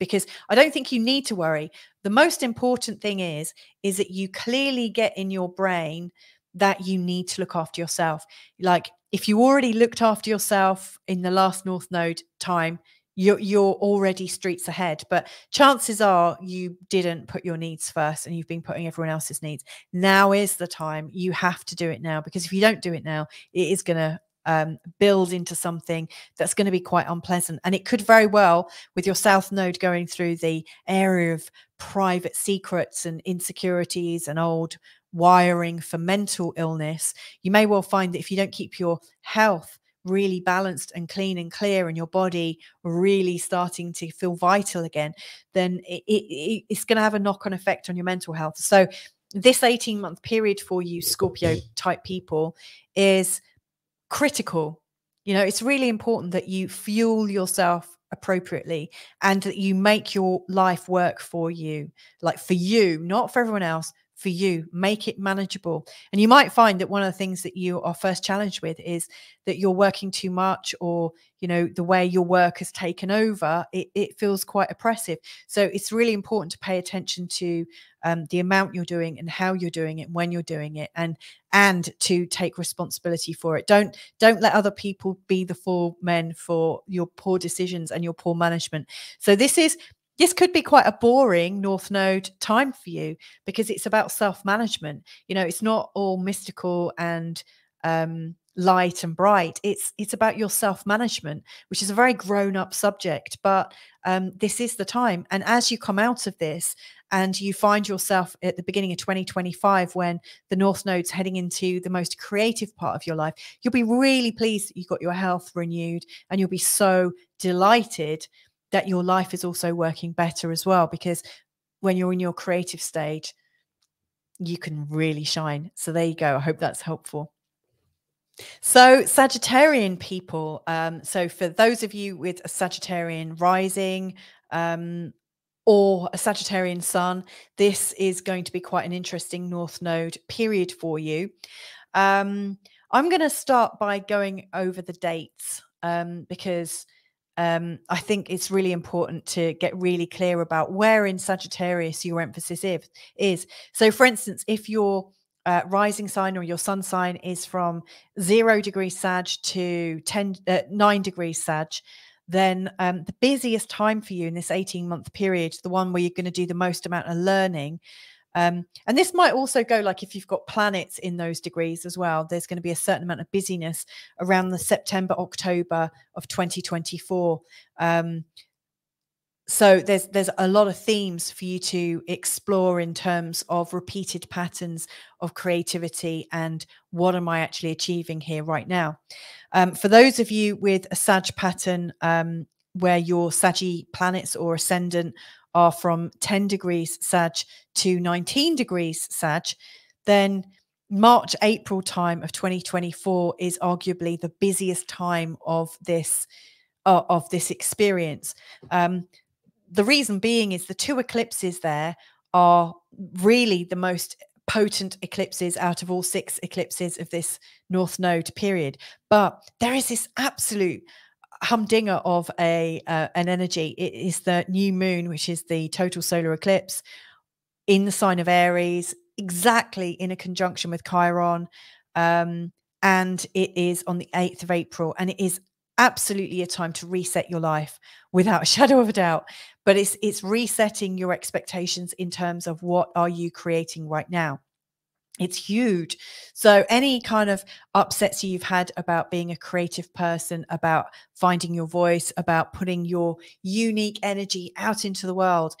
because I don't think you need to worry. The most important thing is that you clearly get in your brain that you need to look after yourself. Like, if you already looked after yourself in the last North Node time, you're already streets ahead. But chances are you didn't put your needs first and you've been putting everyone else's needs. Now is the time. You have to do it now, because if you don't do it now, it is going to build into something that's going to be quite unpleasant. And it could very well, with your South Node going through the area of private secrets and insecurities and old wiring for mental illness, you may well find that if you don't keep your health really balanced and clean and clear and your body really starting to feel vital again, then it's going to have a knock-on effect on your mental health. So this 18-month period for you Scorpio type people is critical. You know, it's really important that you fuel yourself appropriately and that you make your life work for you, like for you, not for everyone else, for you. Make it manageable. And you might find that one of the things that you are first challenged with is that you're working too much, or, you know, the way your work has taken over, it feels quite oppressive. So it's really important to pay attention to the amount you're doing and how you're doing it, when you're doing it, and to take responsibility for it. Don't let other people be the foremen for your poor decisions and your poor management. So this could be quite a boring North Node time for you, because it's about self-management. You know, it's not all mystical and light and bright. It's about your self-management, which is a very grown-up subject. But this is the time. And as you come out of this and you find yourself at the beginning of 2025, when the North Node's heading into the most creative part of your life, you'll be really pleased that you got your health renewed, and you'll be so delighted that your life is also working better as well, because when you're in your creative stage, you can really shine. So there you go. I hope that's helpful. So Sagittarian people, so for those of you with a Sagittarian rising or a Sagittarian sun, this is going to be quite an interesting North Node period for you. I'm going to start by going over the dates because I think it's really important to get really clear about where in Sagittarius your emphasis is. So, for instance, if your rising sign or your sun sign is from 0 degrees Sag to 9 degrees Sag, then the busiest time for you in this 18-month period, the one where you're going to do the most amount of learning, and this might also go like if you've got planets in those degrees as well, there's going to be a certain amount of busyness around the September, October of 2024. So there's a lot of themes for you to explore in terms of repeated patterns of creativity and what am I actually achieving here right now. For those of you with a Sag pattern, where your Saggy planets or ascendant are from 10 degrees Sag to 19 degrees Sag, then March, April time of 2024 is arguably the busiest time of this experience. The reason being is the two eclipses there are really the most potent eclipses out of all 6 eclipses of this North Node period. But there is this absolute humdinger of an energy. It is the new moon, which is the total solar eclipse in the sign of Aries, exactly in a conjunction with Chiron. And it is on the 8th of April. And it is absolutely a time to reset your life without a shadow of a doubt. But it's resetting your expectations in terms of what are you creating right now. It's huge. So any kind of upsets you've had about being a creative person, about finding your voice, about putting your unique energy out into the world,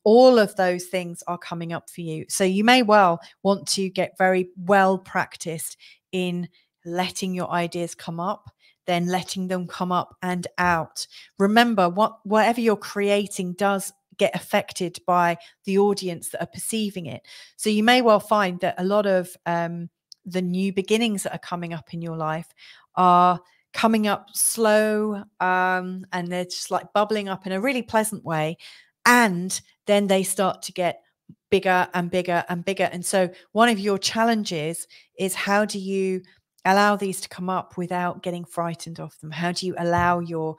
all of those things are coming up for you. So you may well want to get very well practiced in letting your ideas come up, then letting them come up and out. Remember, whatever you're creating does get affected by the audience that are perceiving it. So you may well find that a lot of the new beginnings that are coming up in your life are coming up slow, and they're just like bubbling up in a really pleasant way. And then they start to get bigger and bigger and bigger. And so one of your challenges is, how do you allow these to come up without getting frightened of them? How do you allow your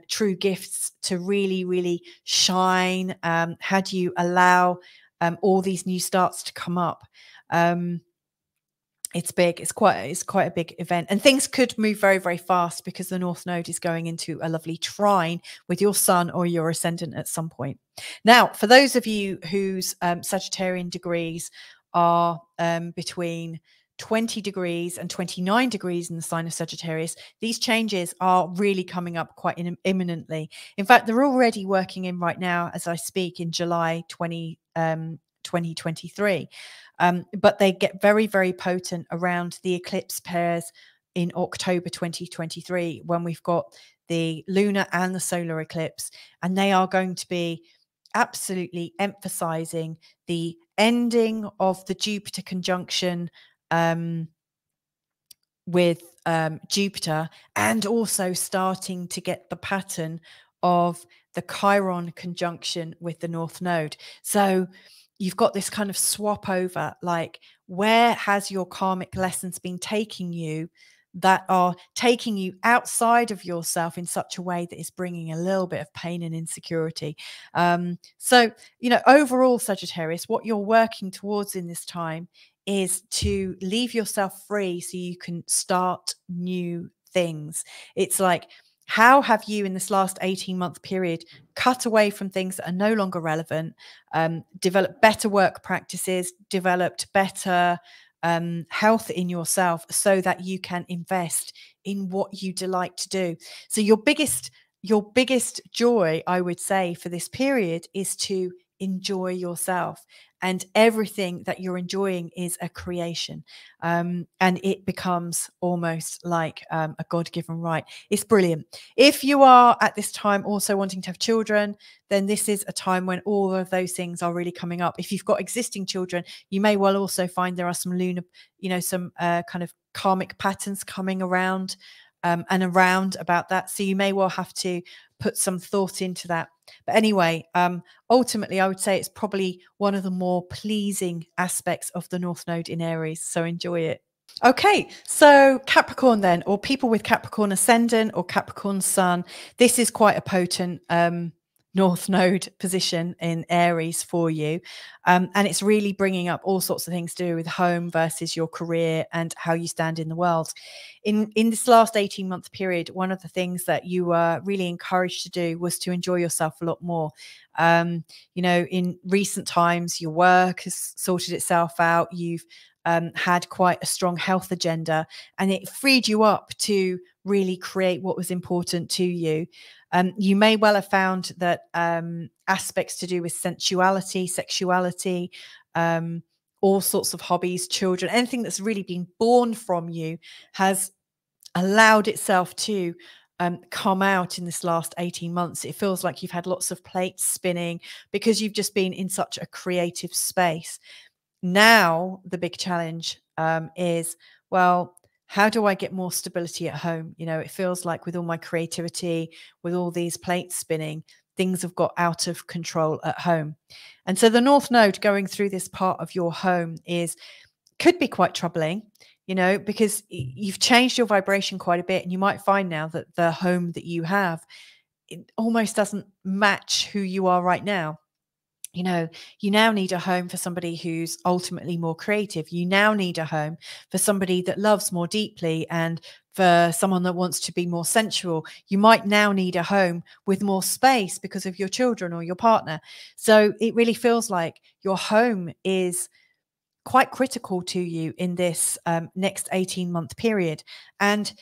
true gifts to really, really shine? How do you allow all these new starts to come up? It's big. It's quite a big event, and things could move very, very fast because the North Node is going into a lovely trine with your Sun or your Ascendant at some point. Now, for those of you whose Sagittarian degrees are between 20 degrees and 29 degrees in the sign of Sagittarius, these changes are really coming up quite imminently. In fact, they're already working in right now as I speak in July 2023. But they get very, very potent around the eclipse pairs in October 2023, when we've got the lunar and the solar eclipse, and they are going to be absolutely emphasizing the ending of the Jupiter conjunction with Jupiter, and also starting to get the pattern of the Chiron conjunction with the North Node. So you've got this kind of swap over, like, where has your karmic lessons been taking you that are taking you outside of yourself in such a way that is bringing a little bit of pain and insecurity. So, overall, Sagittarius, what you're working towards in this time is to leave yourself free so you can start new things. It's like, how have you in this last 18-month period cut away from things that are no longer relevant, developed better work practices, developed better health in yourself so that you can invest in what you delight to do? So your biggest joy, I would say, for this period is to enjoy yourself, and everything that you're enjoying is a creation, and it becomes almost like a God-given right. It's brilliant. If you are at this time also wanting to have children, then this is a time when all of those things are really coming up. If you've got existing children, you may well also find there are some lunar, some kind of karmic patterns coming around and around about that. So you may well have to put some thought into that. But anyway, ultimately, I would say it's probably one of the more pleasing aspects of the North Node in Aries. So enjoy it. Okay, so Capricorn then, or people with Capricorn Ascendant or Capricorn Sun, this is quite a potent North Node position in Aries for you. And it's really bringing up all sorts of things to do with home versus your career and how you stand in the world. In this last 18-month period, one of the things that you were really encouraged to do was to enjoy yourself a lot more. In recent times, your work has sorted itself out. You've had quite a strong health agenda, and it freed you up to really create what was important to you. You may well have found that aspects to do with sensuality, sexuality, all sorts of hobbies, children, anything that's really been born from you has allowed itself to come out in this last 18 months. It feels like you've had lots of plates spinning because you've just been in such a creative space. Now, the big challenge is, well, how do I get more stability at home? You know, it feels like with all my creativity, with all these plates spinning, things have got out of control at home. And so the North Node going through this part of your home could be quite troubling, you know, because you've changed your vibration quite a bit. And you might find now that the home that you have, it almost doesn't match who you are right now. You know, you now need a home for somebody who's ultimately more creative. You now need a home for somebody that loves more deeply and for someone that wants to be more sensual. You might now need a home with more space because of your children or your partner. So it really feels like your home is quite critical to you in this next 18-month period. And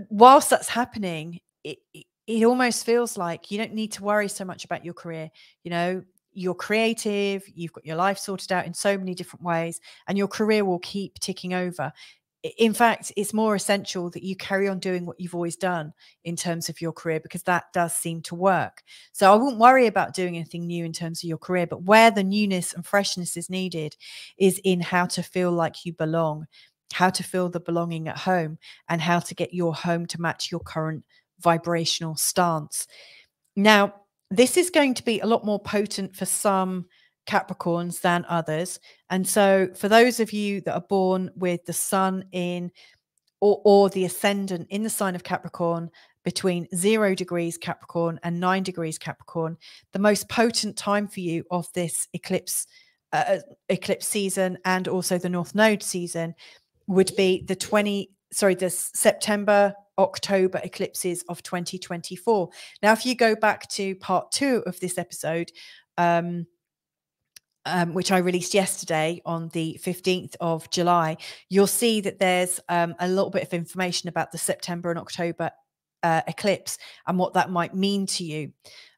whilst that's happening, it almost feels like you don't need to worry so much about your career. You know, you're creative, you've got your life sorted out in so many different ways, and your career will keep ticking over. In fact, it's more essential that you carry on doing what you've always done in terms of your career, because that does seem to work. So I wouldn't worry about doing anything new in terms of your career, but where the newness and freshness is needed is in how to feel like you belong, how to feel the belonging at home, and how to get your home to match your current vibrational stance. Now, this is going to be a lot more potent for some Capricorns than others. And so for those of you that are born with the sun in or the ascendant in the sign of Capricorn between 0 degrees Capricorn and 9 degrees Capricorn, the most potent time for you of this eclipse season and also the North Node season would be the September, October eclipses of 2024. Now, if you go back to part 2 of this episode, which I released yesterday on the 15th of July, you'll see that there's a little bit of information about the September and October eclipse and what that might mean to you.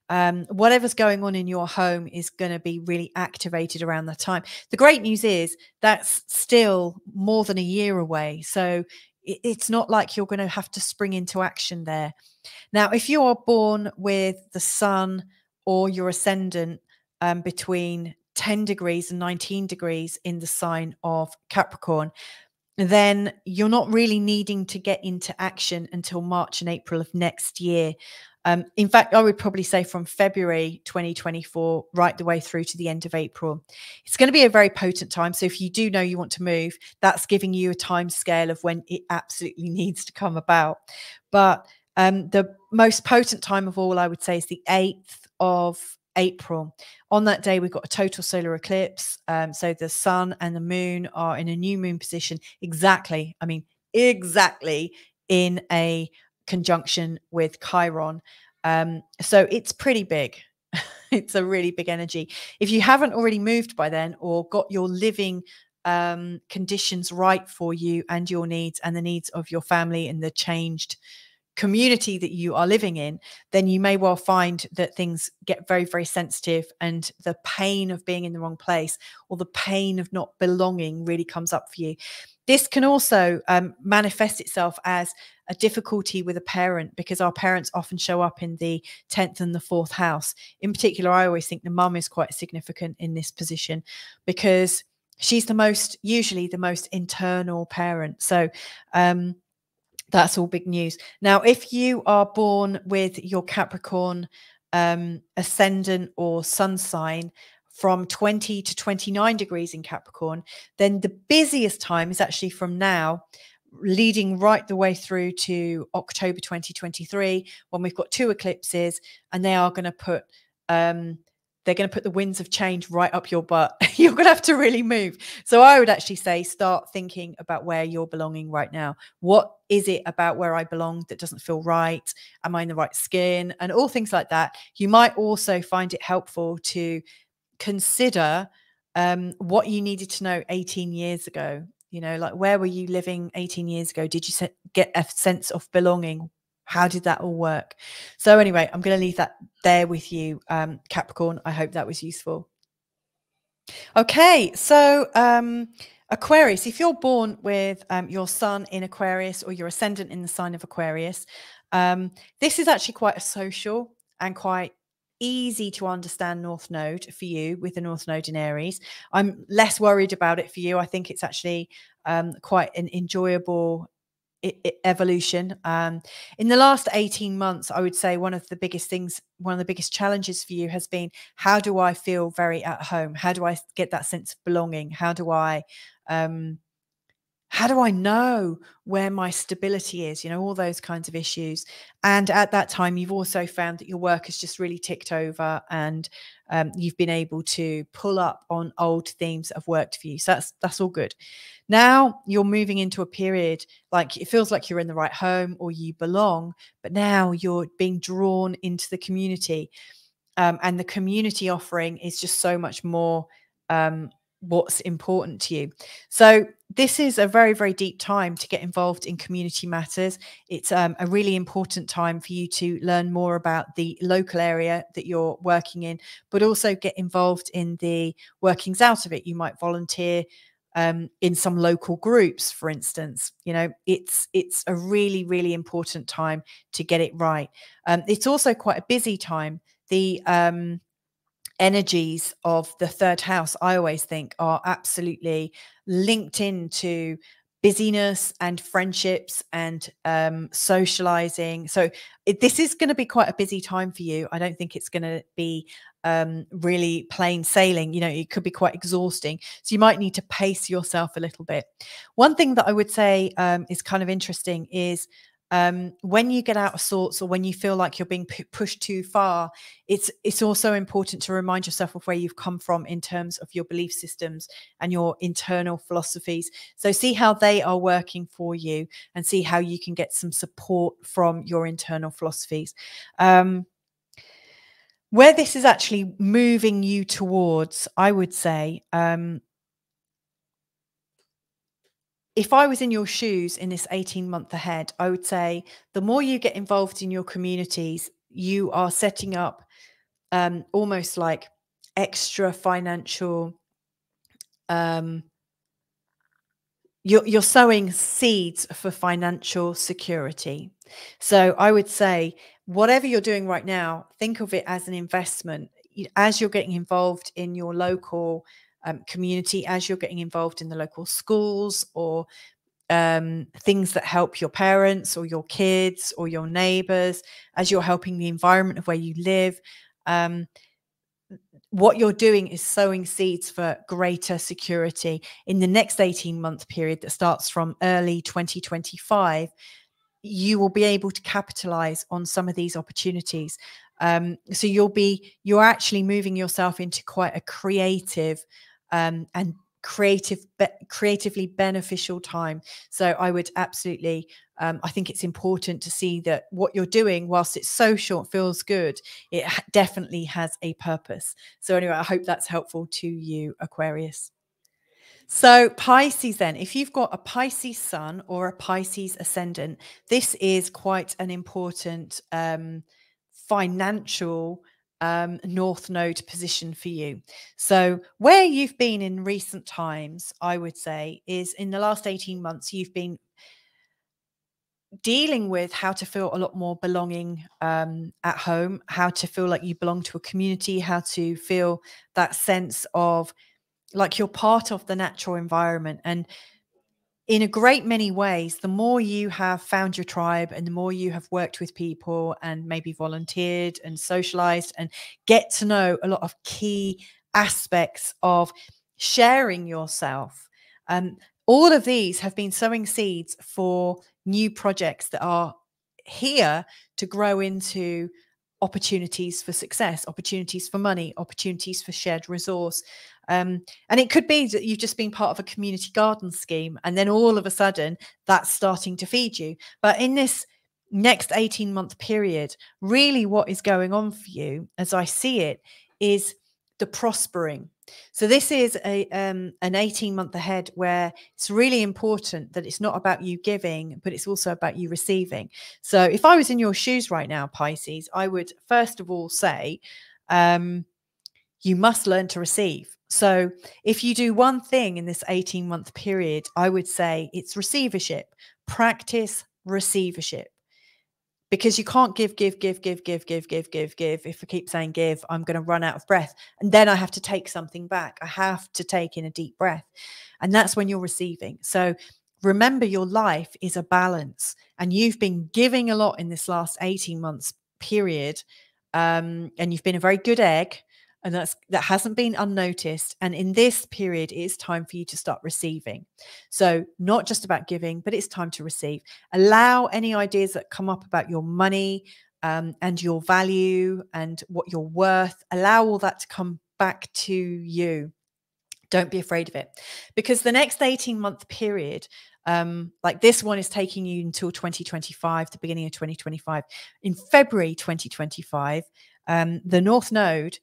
Whatever's going on in your home is going to be really activated around that time. The great news is that's still more than a year away. So it's not like you're going to have to spring into action there. Now, if you are born with the sun or your ascendant between 10 degrees and 19 degrees in the sign of Capricorn, then you're not really needing to get into action until March and April of next year. In fact, I would probably say from February 2024 right the way through to the end of April. It's going to be a very potent time. So if you do know you want to move, that's giving you a time scale of when it absolutely needs to come about. But the most potent time of all, I would say, is the 8th of April. On that day, we've got a total solar eclipse. So the sun and the moon are in a new moon position exactly in a conjunction with Chiron. So it's pretty big. It's a really big energy. If you haven't already moved by then or got your living conditions right for you and your needs and the needs of your family and the changed community that you are living in, then you may well find that things get very, very sensitive, and the pain of being in the wrong place or the pain of not belonging really comes up for you. This can also manifest itself as a difficulty with a parent, because our parents often show up in the 10th and the 4th house. In particular, I always think the mum is quite significant in this position because she's usually the most internal parent. So that's all big news. Now, if you are born with your Capricorn ascendant or sun sign from 20 to 29 degrees in Capricorn, then the busiest time is actually from now leading right the way through to October 2023, when we've got 2 eclipses, and they are going to put they're going to put the winds of change right up your butt. You're going to have to really move. So I would actually say start thinking about where you're belonging right now. What is it about where I belong that doesn't feel right? Am I in the right skin? And all things like that. You might also find it helpful to consider what you needed to know 18 years ago. You know, like, where were you living 18 years ago? Did you get a sense of belonging? How did that all work? So anyway, I'm going to leave that there with you, Capricorn. I hope that was useful. Okay, so Aquarius, if you're born with your sun in Aquarius or your ascendant in the sign of Aquarius, this is actually quite a social and quite easy to understand North Node for you with the North Node in Aries. I'm less worried about it for you. I think it's actually quite an enjoyable evolution. In the last 18 months, I would say one of the biggest things, one of the biggest challenges for you has been, how do I feel very at home? How do I get that sense of belonging? How do I know where my stability is? You know, all those kinds of issues. And at that time, you've also found that your work has just really ticked over, and you've been able to pull up on old themes that have worked for you. So that's all good. Now you're moving into a period, like, it feels like you're in the right home or you belong, but now you're being drawn into the community. And the community offering is just so much more what's important to you. So this is a very, very deep time to get involved in community matters. It's a really important time for you to learn more about the local area that you're working in, but also get involved in the workings out of it. You might volunteer in some local groups, for instance. You know, it's a really, really important time to get it right. It's also quite a busy time. The energies of the third house, I always think, are absolutely linked into busyness and friendships and socializing. So this is going to be quite a busy time for you. I don't think it's going to be really plain sailing. You know, it could be quite exhausting. So you might need to pace yourself a little bit. One thing that I would say is kind of interesting is when you get out of sorts, or when you feel like you're being pushed too far, it's also important to remind yourself of where you've come from in terms of your belief systems and your internal philosophies. So see how they are working for you, and see how you can get some support from your internal philosophies. Where this is actually moving you towards, I would say, if I was in your shoes in this 18-month ahead, I would say the more you get involved in your communities, you are setting up almost like extra financial, you're sowing seeds for financial security. So I would say, whatever you're doing right now, think of it as an investment. As you're getting involved in your local community, as you're getting involved in the local schools, or things that help your parents or your kids or your neighbors, as you're helping the environment of where you live, what you're doing is sowing seeds for greater security in the next 18-month period that starts from early 2025. You will be able to capitalize on some of these opportunities. So you're actually moving yourself into quite a creative and creatively beneficial time. So I would absolutely, I think it's important to see that what you're doing, whilst it's social, it feels good, it definitely has a purpose. So anyway, I hope that's helpful to you, Aquarius. So Pisces, then, if you've got a Pisces sun or a Pisces ascendant, this is quite an important financial North Node position for you. So where you've been in recent times, I would say, is in the last 18 months, you've been dealing with how to feel a lot more belonging at home, how to feel like you belong to a community, how to feel that sense of like you're part of the natural environment. And in a great many ways, the more you have found your tribe, and the more you have worked with people and maybe volunteered and socialized and get to know a lot of key aspects of sharing yourself, all of these have been sowing seeds for new projects that are here to grow into opportunities for success, opportunities for money, opportunities for shared resource. And it could be that you've just been part of a community garden scheme, and then all of a sudden that's starting to feed you. But in this next 18-month period, really what is going on for you, as I see it, is the prospering. So this is an 18-month ahead where it's really important that it's not about you giving, but it's also about you receiving. So if I was in your shoes right now, Pisces, I would first of all say, you must learn to receive. So if you do one thing in this 18-month period, I would say it's receivership. Practice receivership. Because you can't give. If I keep saying give, I'm going to run out of breath. And then I have to take something back. I have to take in a deep breath. And that's when you're receiving. So remember, your life is a balance. And you've been giving a lot in this last 18 months period. And you've been a very good egg. And that hasn't been unnoticed. And in this period, it is time for you to start receiving. So not just about giving, but it's time to receive. Allow any ideas that come up about your money and your value and what you're worth. Allow all that to come back to you. Don't be afraid of it. Because the next 18-month period, like this one, is taking you until 2025, the beginning of 2025. In February 2025, the North Node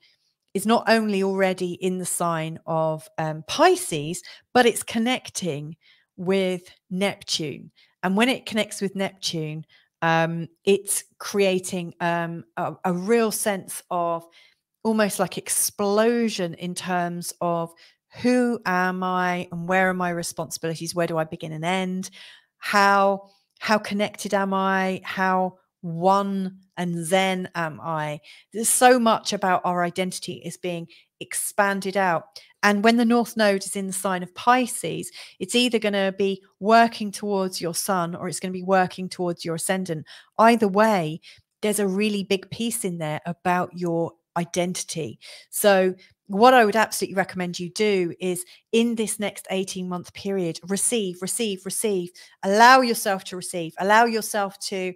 is not only already in the sign of Pisces, but it's connecting with Neptune. And when it connects with Neptune, it's creating a real sense of almost like explosion in terms of who am I and where are my responsibilities? Where do I begin and end? How connected am I? How one and zen am I? There's so much about our identity is being expanded out. And when the North Node is in the sign of Pisces, it's either going to be working towards your sun or it's going to be working towards your ascendant. Either way, there's a really big piece in there about your identity. So what I would absolutely recommend you do is in this next 18-month period, receive. Allow yourself to receive. Allow yourself to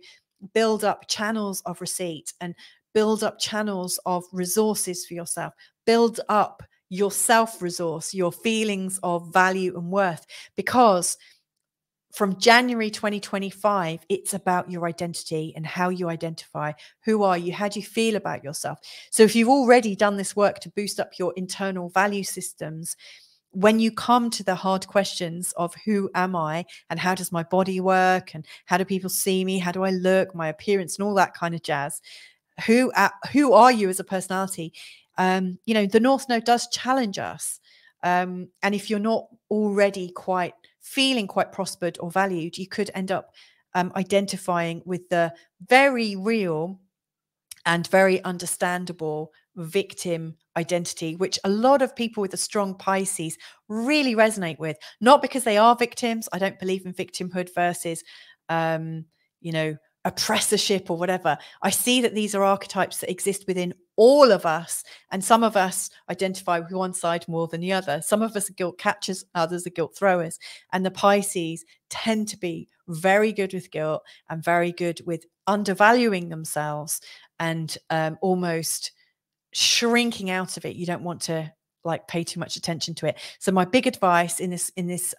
build up channels of receipt and build up channels of resources for yourself. Build up your self-resource, your feelings of value and worth, because from January 2025, it's about your identity and how you identify. Who are you? How do you feel about yourself? So if you've already done this work to boost up your internal value systems, when you come to the hard questions of who am I and how does my body work and how do people see me, how do I look, my appearance and all that kind of jazz, who are you as a personality? You know, the North Node does challenge us. And if you're not already feeling quite prospered or valued, you could end up identifying with the very real and very understandable victim identity, which a lot of people with a strong Pisces really resonate with. Not because they are victims. I don't believe in victimhood versus, you know, oppressorship or whatever. I see that these are archetypes that exist within all of us, and some of us identify with one side more than the other. Some of us are guilt catchers, others are guilt throwers, and the Pisces tend to be very good with guilt and very good with undervaluing themselves and almost shrinking out of it. You don't want to like pay too much attention to it. So my big advice in this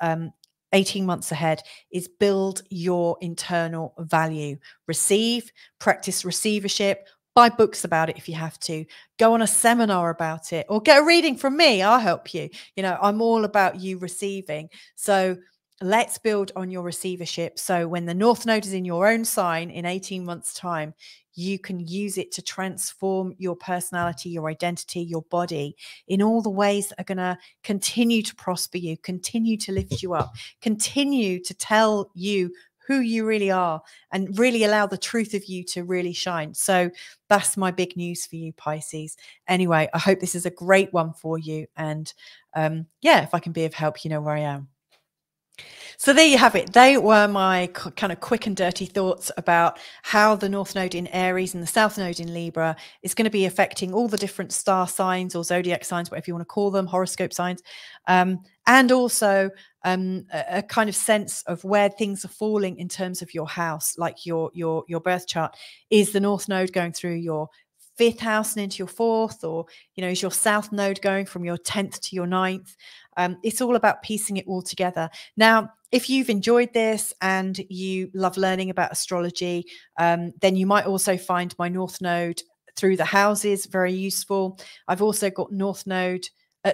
18 months ahead is build your internal value. Receive, practice receivership, buy books about it if you have to, go on a seminar about it, or get a reading from me. I'll help you. You know, I'm all about you receiving. So let's build on your receivership. So when the North Node is in your own sign in 18 months' time, you can use it to transform your personality, your identity, your body in all the ways that are going to continue to prosper you, continue to lift you up, continue to tell you who you really are, and really allow the truth of you to really shine. So that's my big news for you, Pisces. Anyway, I hope this is a great one for you. And yeah, if I can be of help, you know where I am. So there you have it. They were my kind of quick and dirty thoughts about how the North Node in Aries and the South Node in Libra is going to be affecting all the different star signs or zodiac signs, whatever you want to call them, horoscope signs, and also a kind of sense of where things are falling in terms of your house, like your birth chart. Is the North Node going through your 5th house and into your 4th, or you know, is your South Node going from your 10th to your 9th? It's all about piecing it all together. Now, if you've enjoyed this and you love learning about astrology, then you might also find my North Node through the houses very useful. I've also got North Node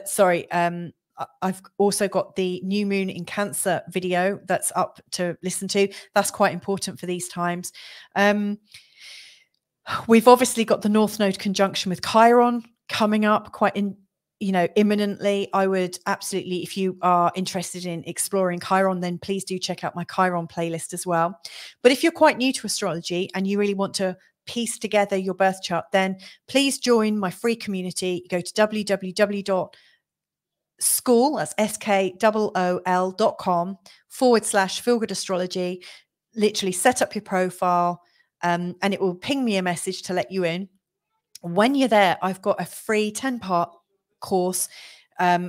sorry, I've also got the new moon in Cancer video that's up to listen to. That's quite important for these times. We've obviously got the North Node conjunction with Chiron coming up quite imminently. I would absolutely, if you are interested in exploring Chiron, then please do check out my Chiron playlist as well. But if you're quite new to astrology and you really want to piece together your birth chart, then please join my free community. Go to www.SKOOL, that's SKOOL.com/feelgoodastrology. Literally set up your profile, and it will ping me a message to let you in. When you're there, I've got a free 10-part course,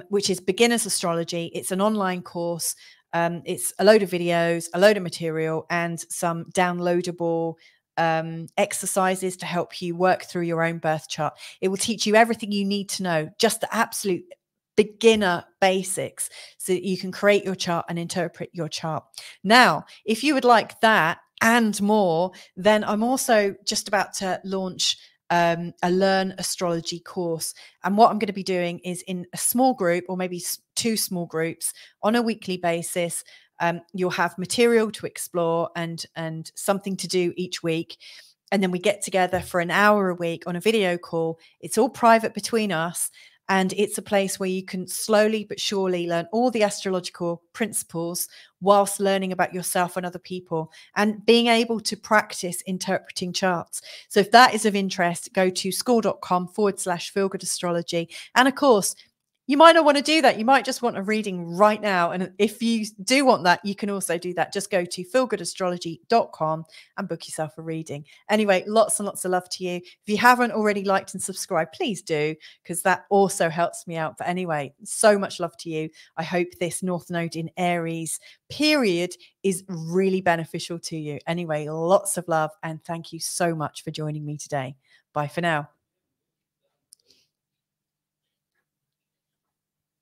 which is Beginner's Astrology. It's an online course. It's a load of videos, a load of material, and some downloadable exercises to help you work through your own birth chart. It will teach you everything you need to know, just the absolute beginner basics, so that you can create your chart and interpret your chart. Now, if you would like that and more, then I'm also just about to launch a Learn Astrology course. And what I'm going to be doing is in a small group, or maybe 2 small groups on a weekly basis. You'll have material to explore and something to do each week. And then we get together for an hour a week on a video call. It's all private between us. And it's a place where you can slowly but surely learn all the astrological principles whilst learning about yourself and other people, and being able to practice interpreting charts. So if that is of interest, go to SKOOL.com/feelgoodastrology. And of course, you might not want to do that. You might just want a reading right now. And if you do want that, you can also do that. Just go to feelgoodastrology.com and book yourself a reading. Anyway, lots and lots of love to you. If you haven't already liked and subscribed, please do, because that also helps me out. But anyway, so much love to you. I hope this North Node in Aries period is really beneficial to you. Anyway, lots of love, and thank you so much for joining me today. Bye for now.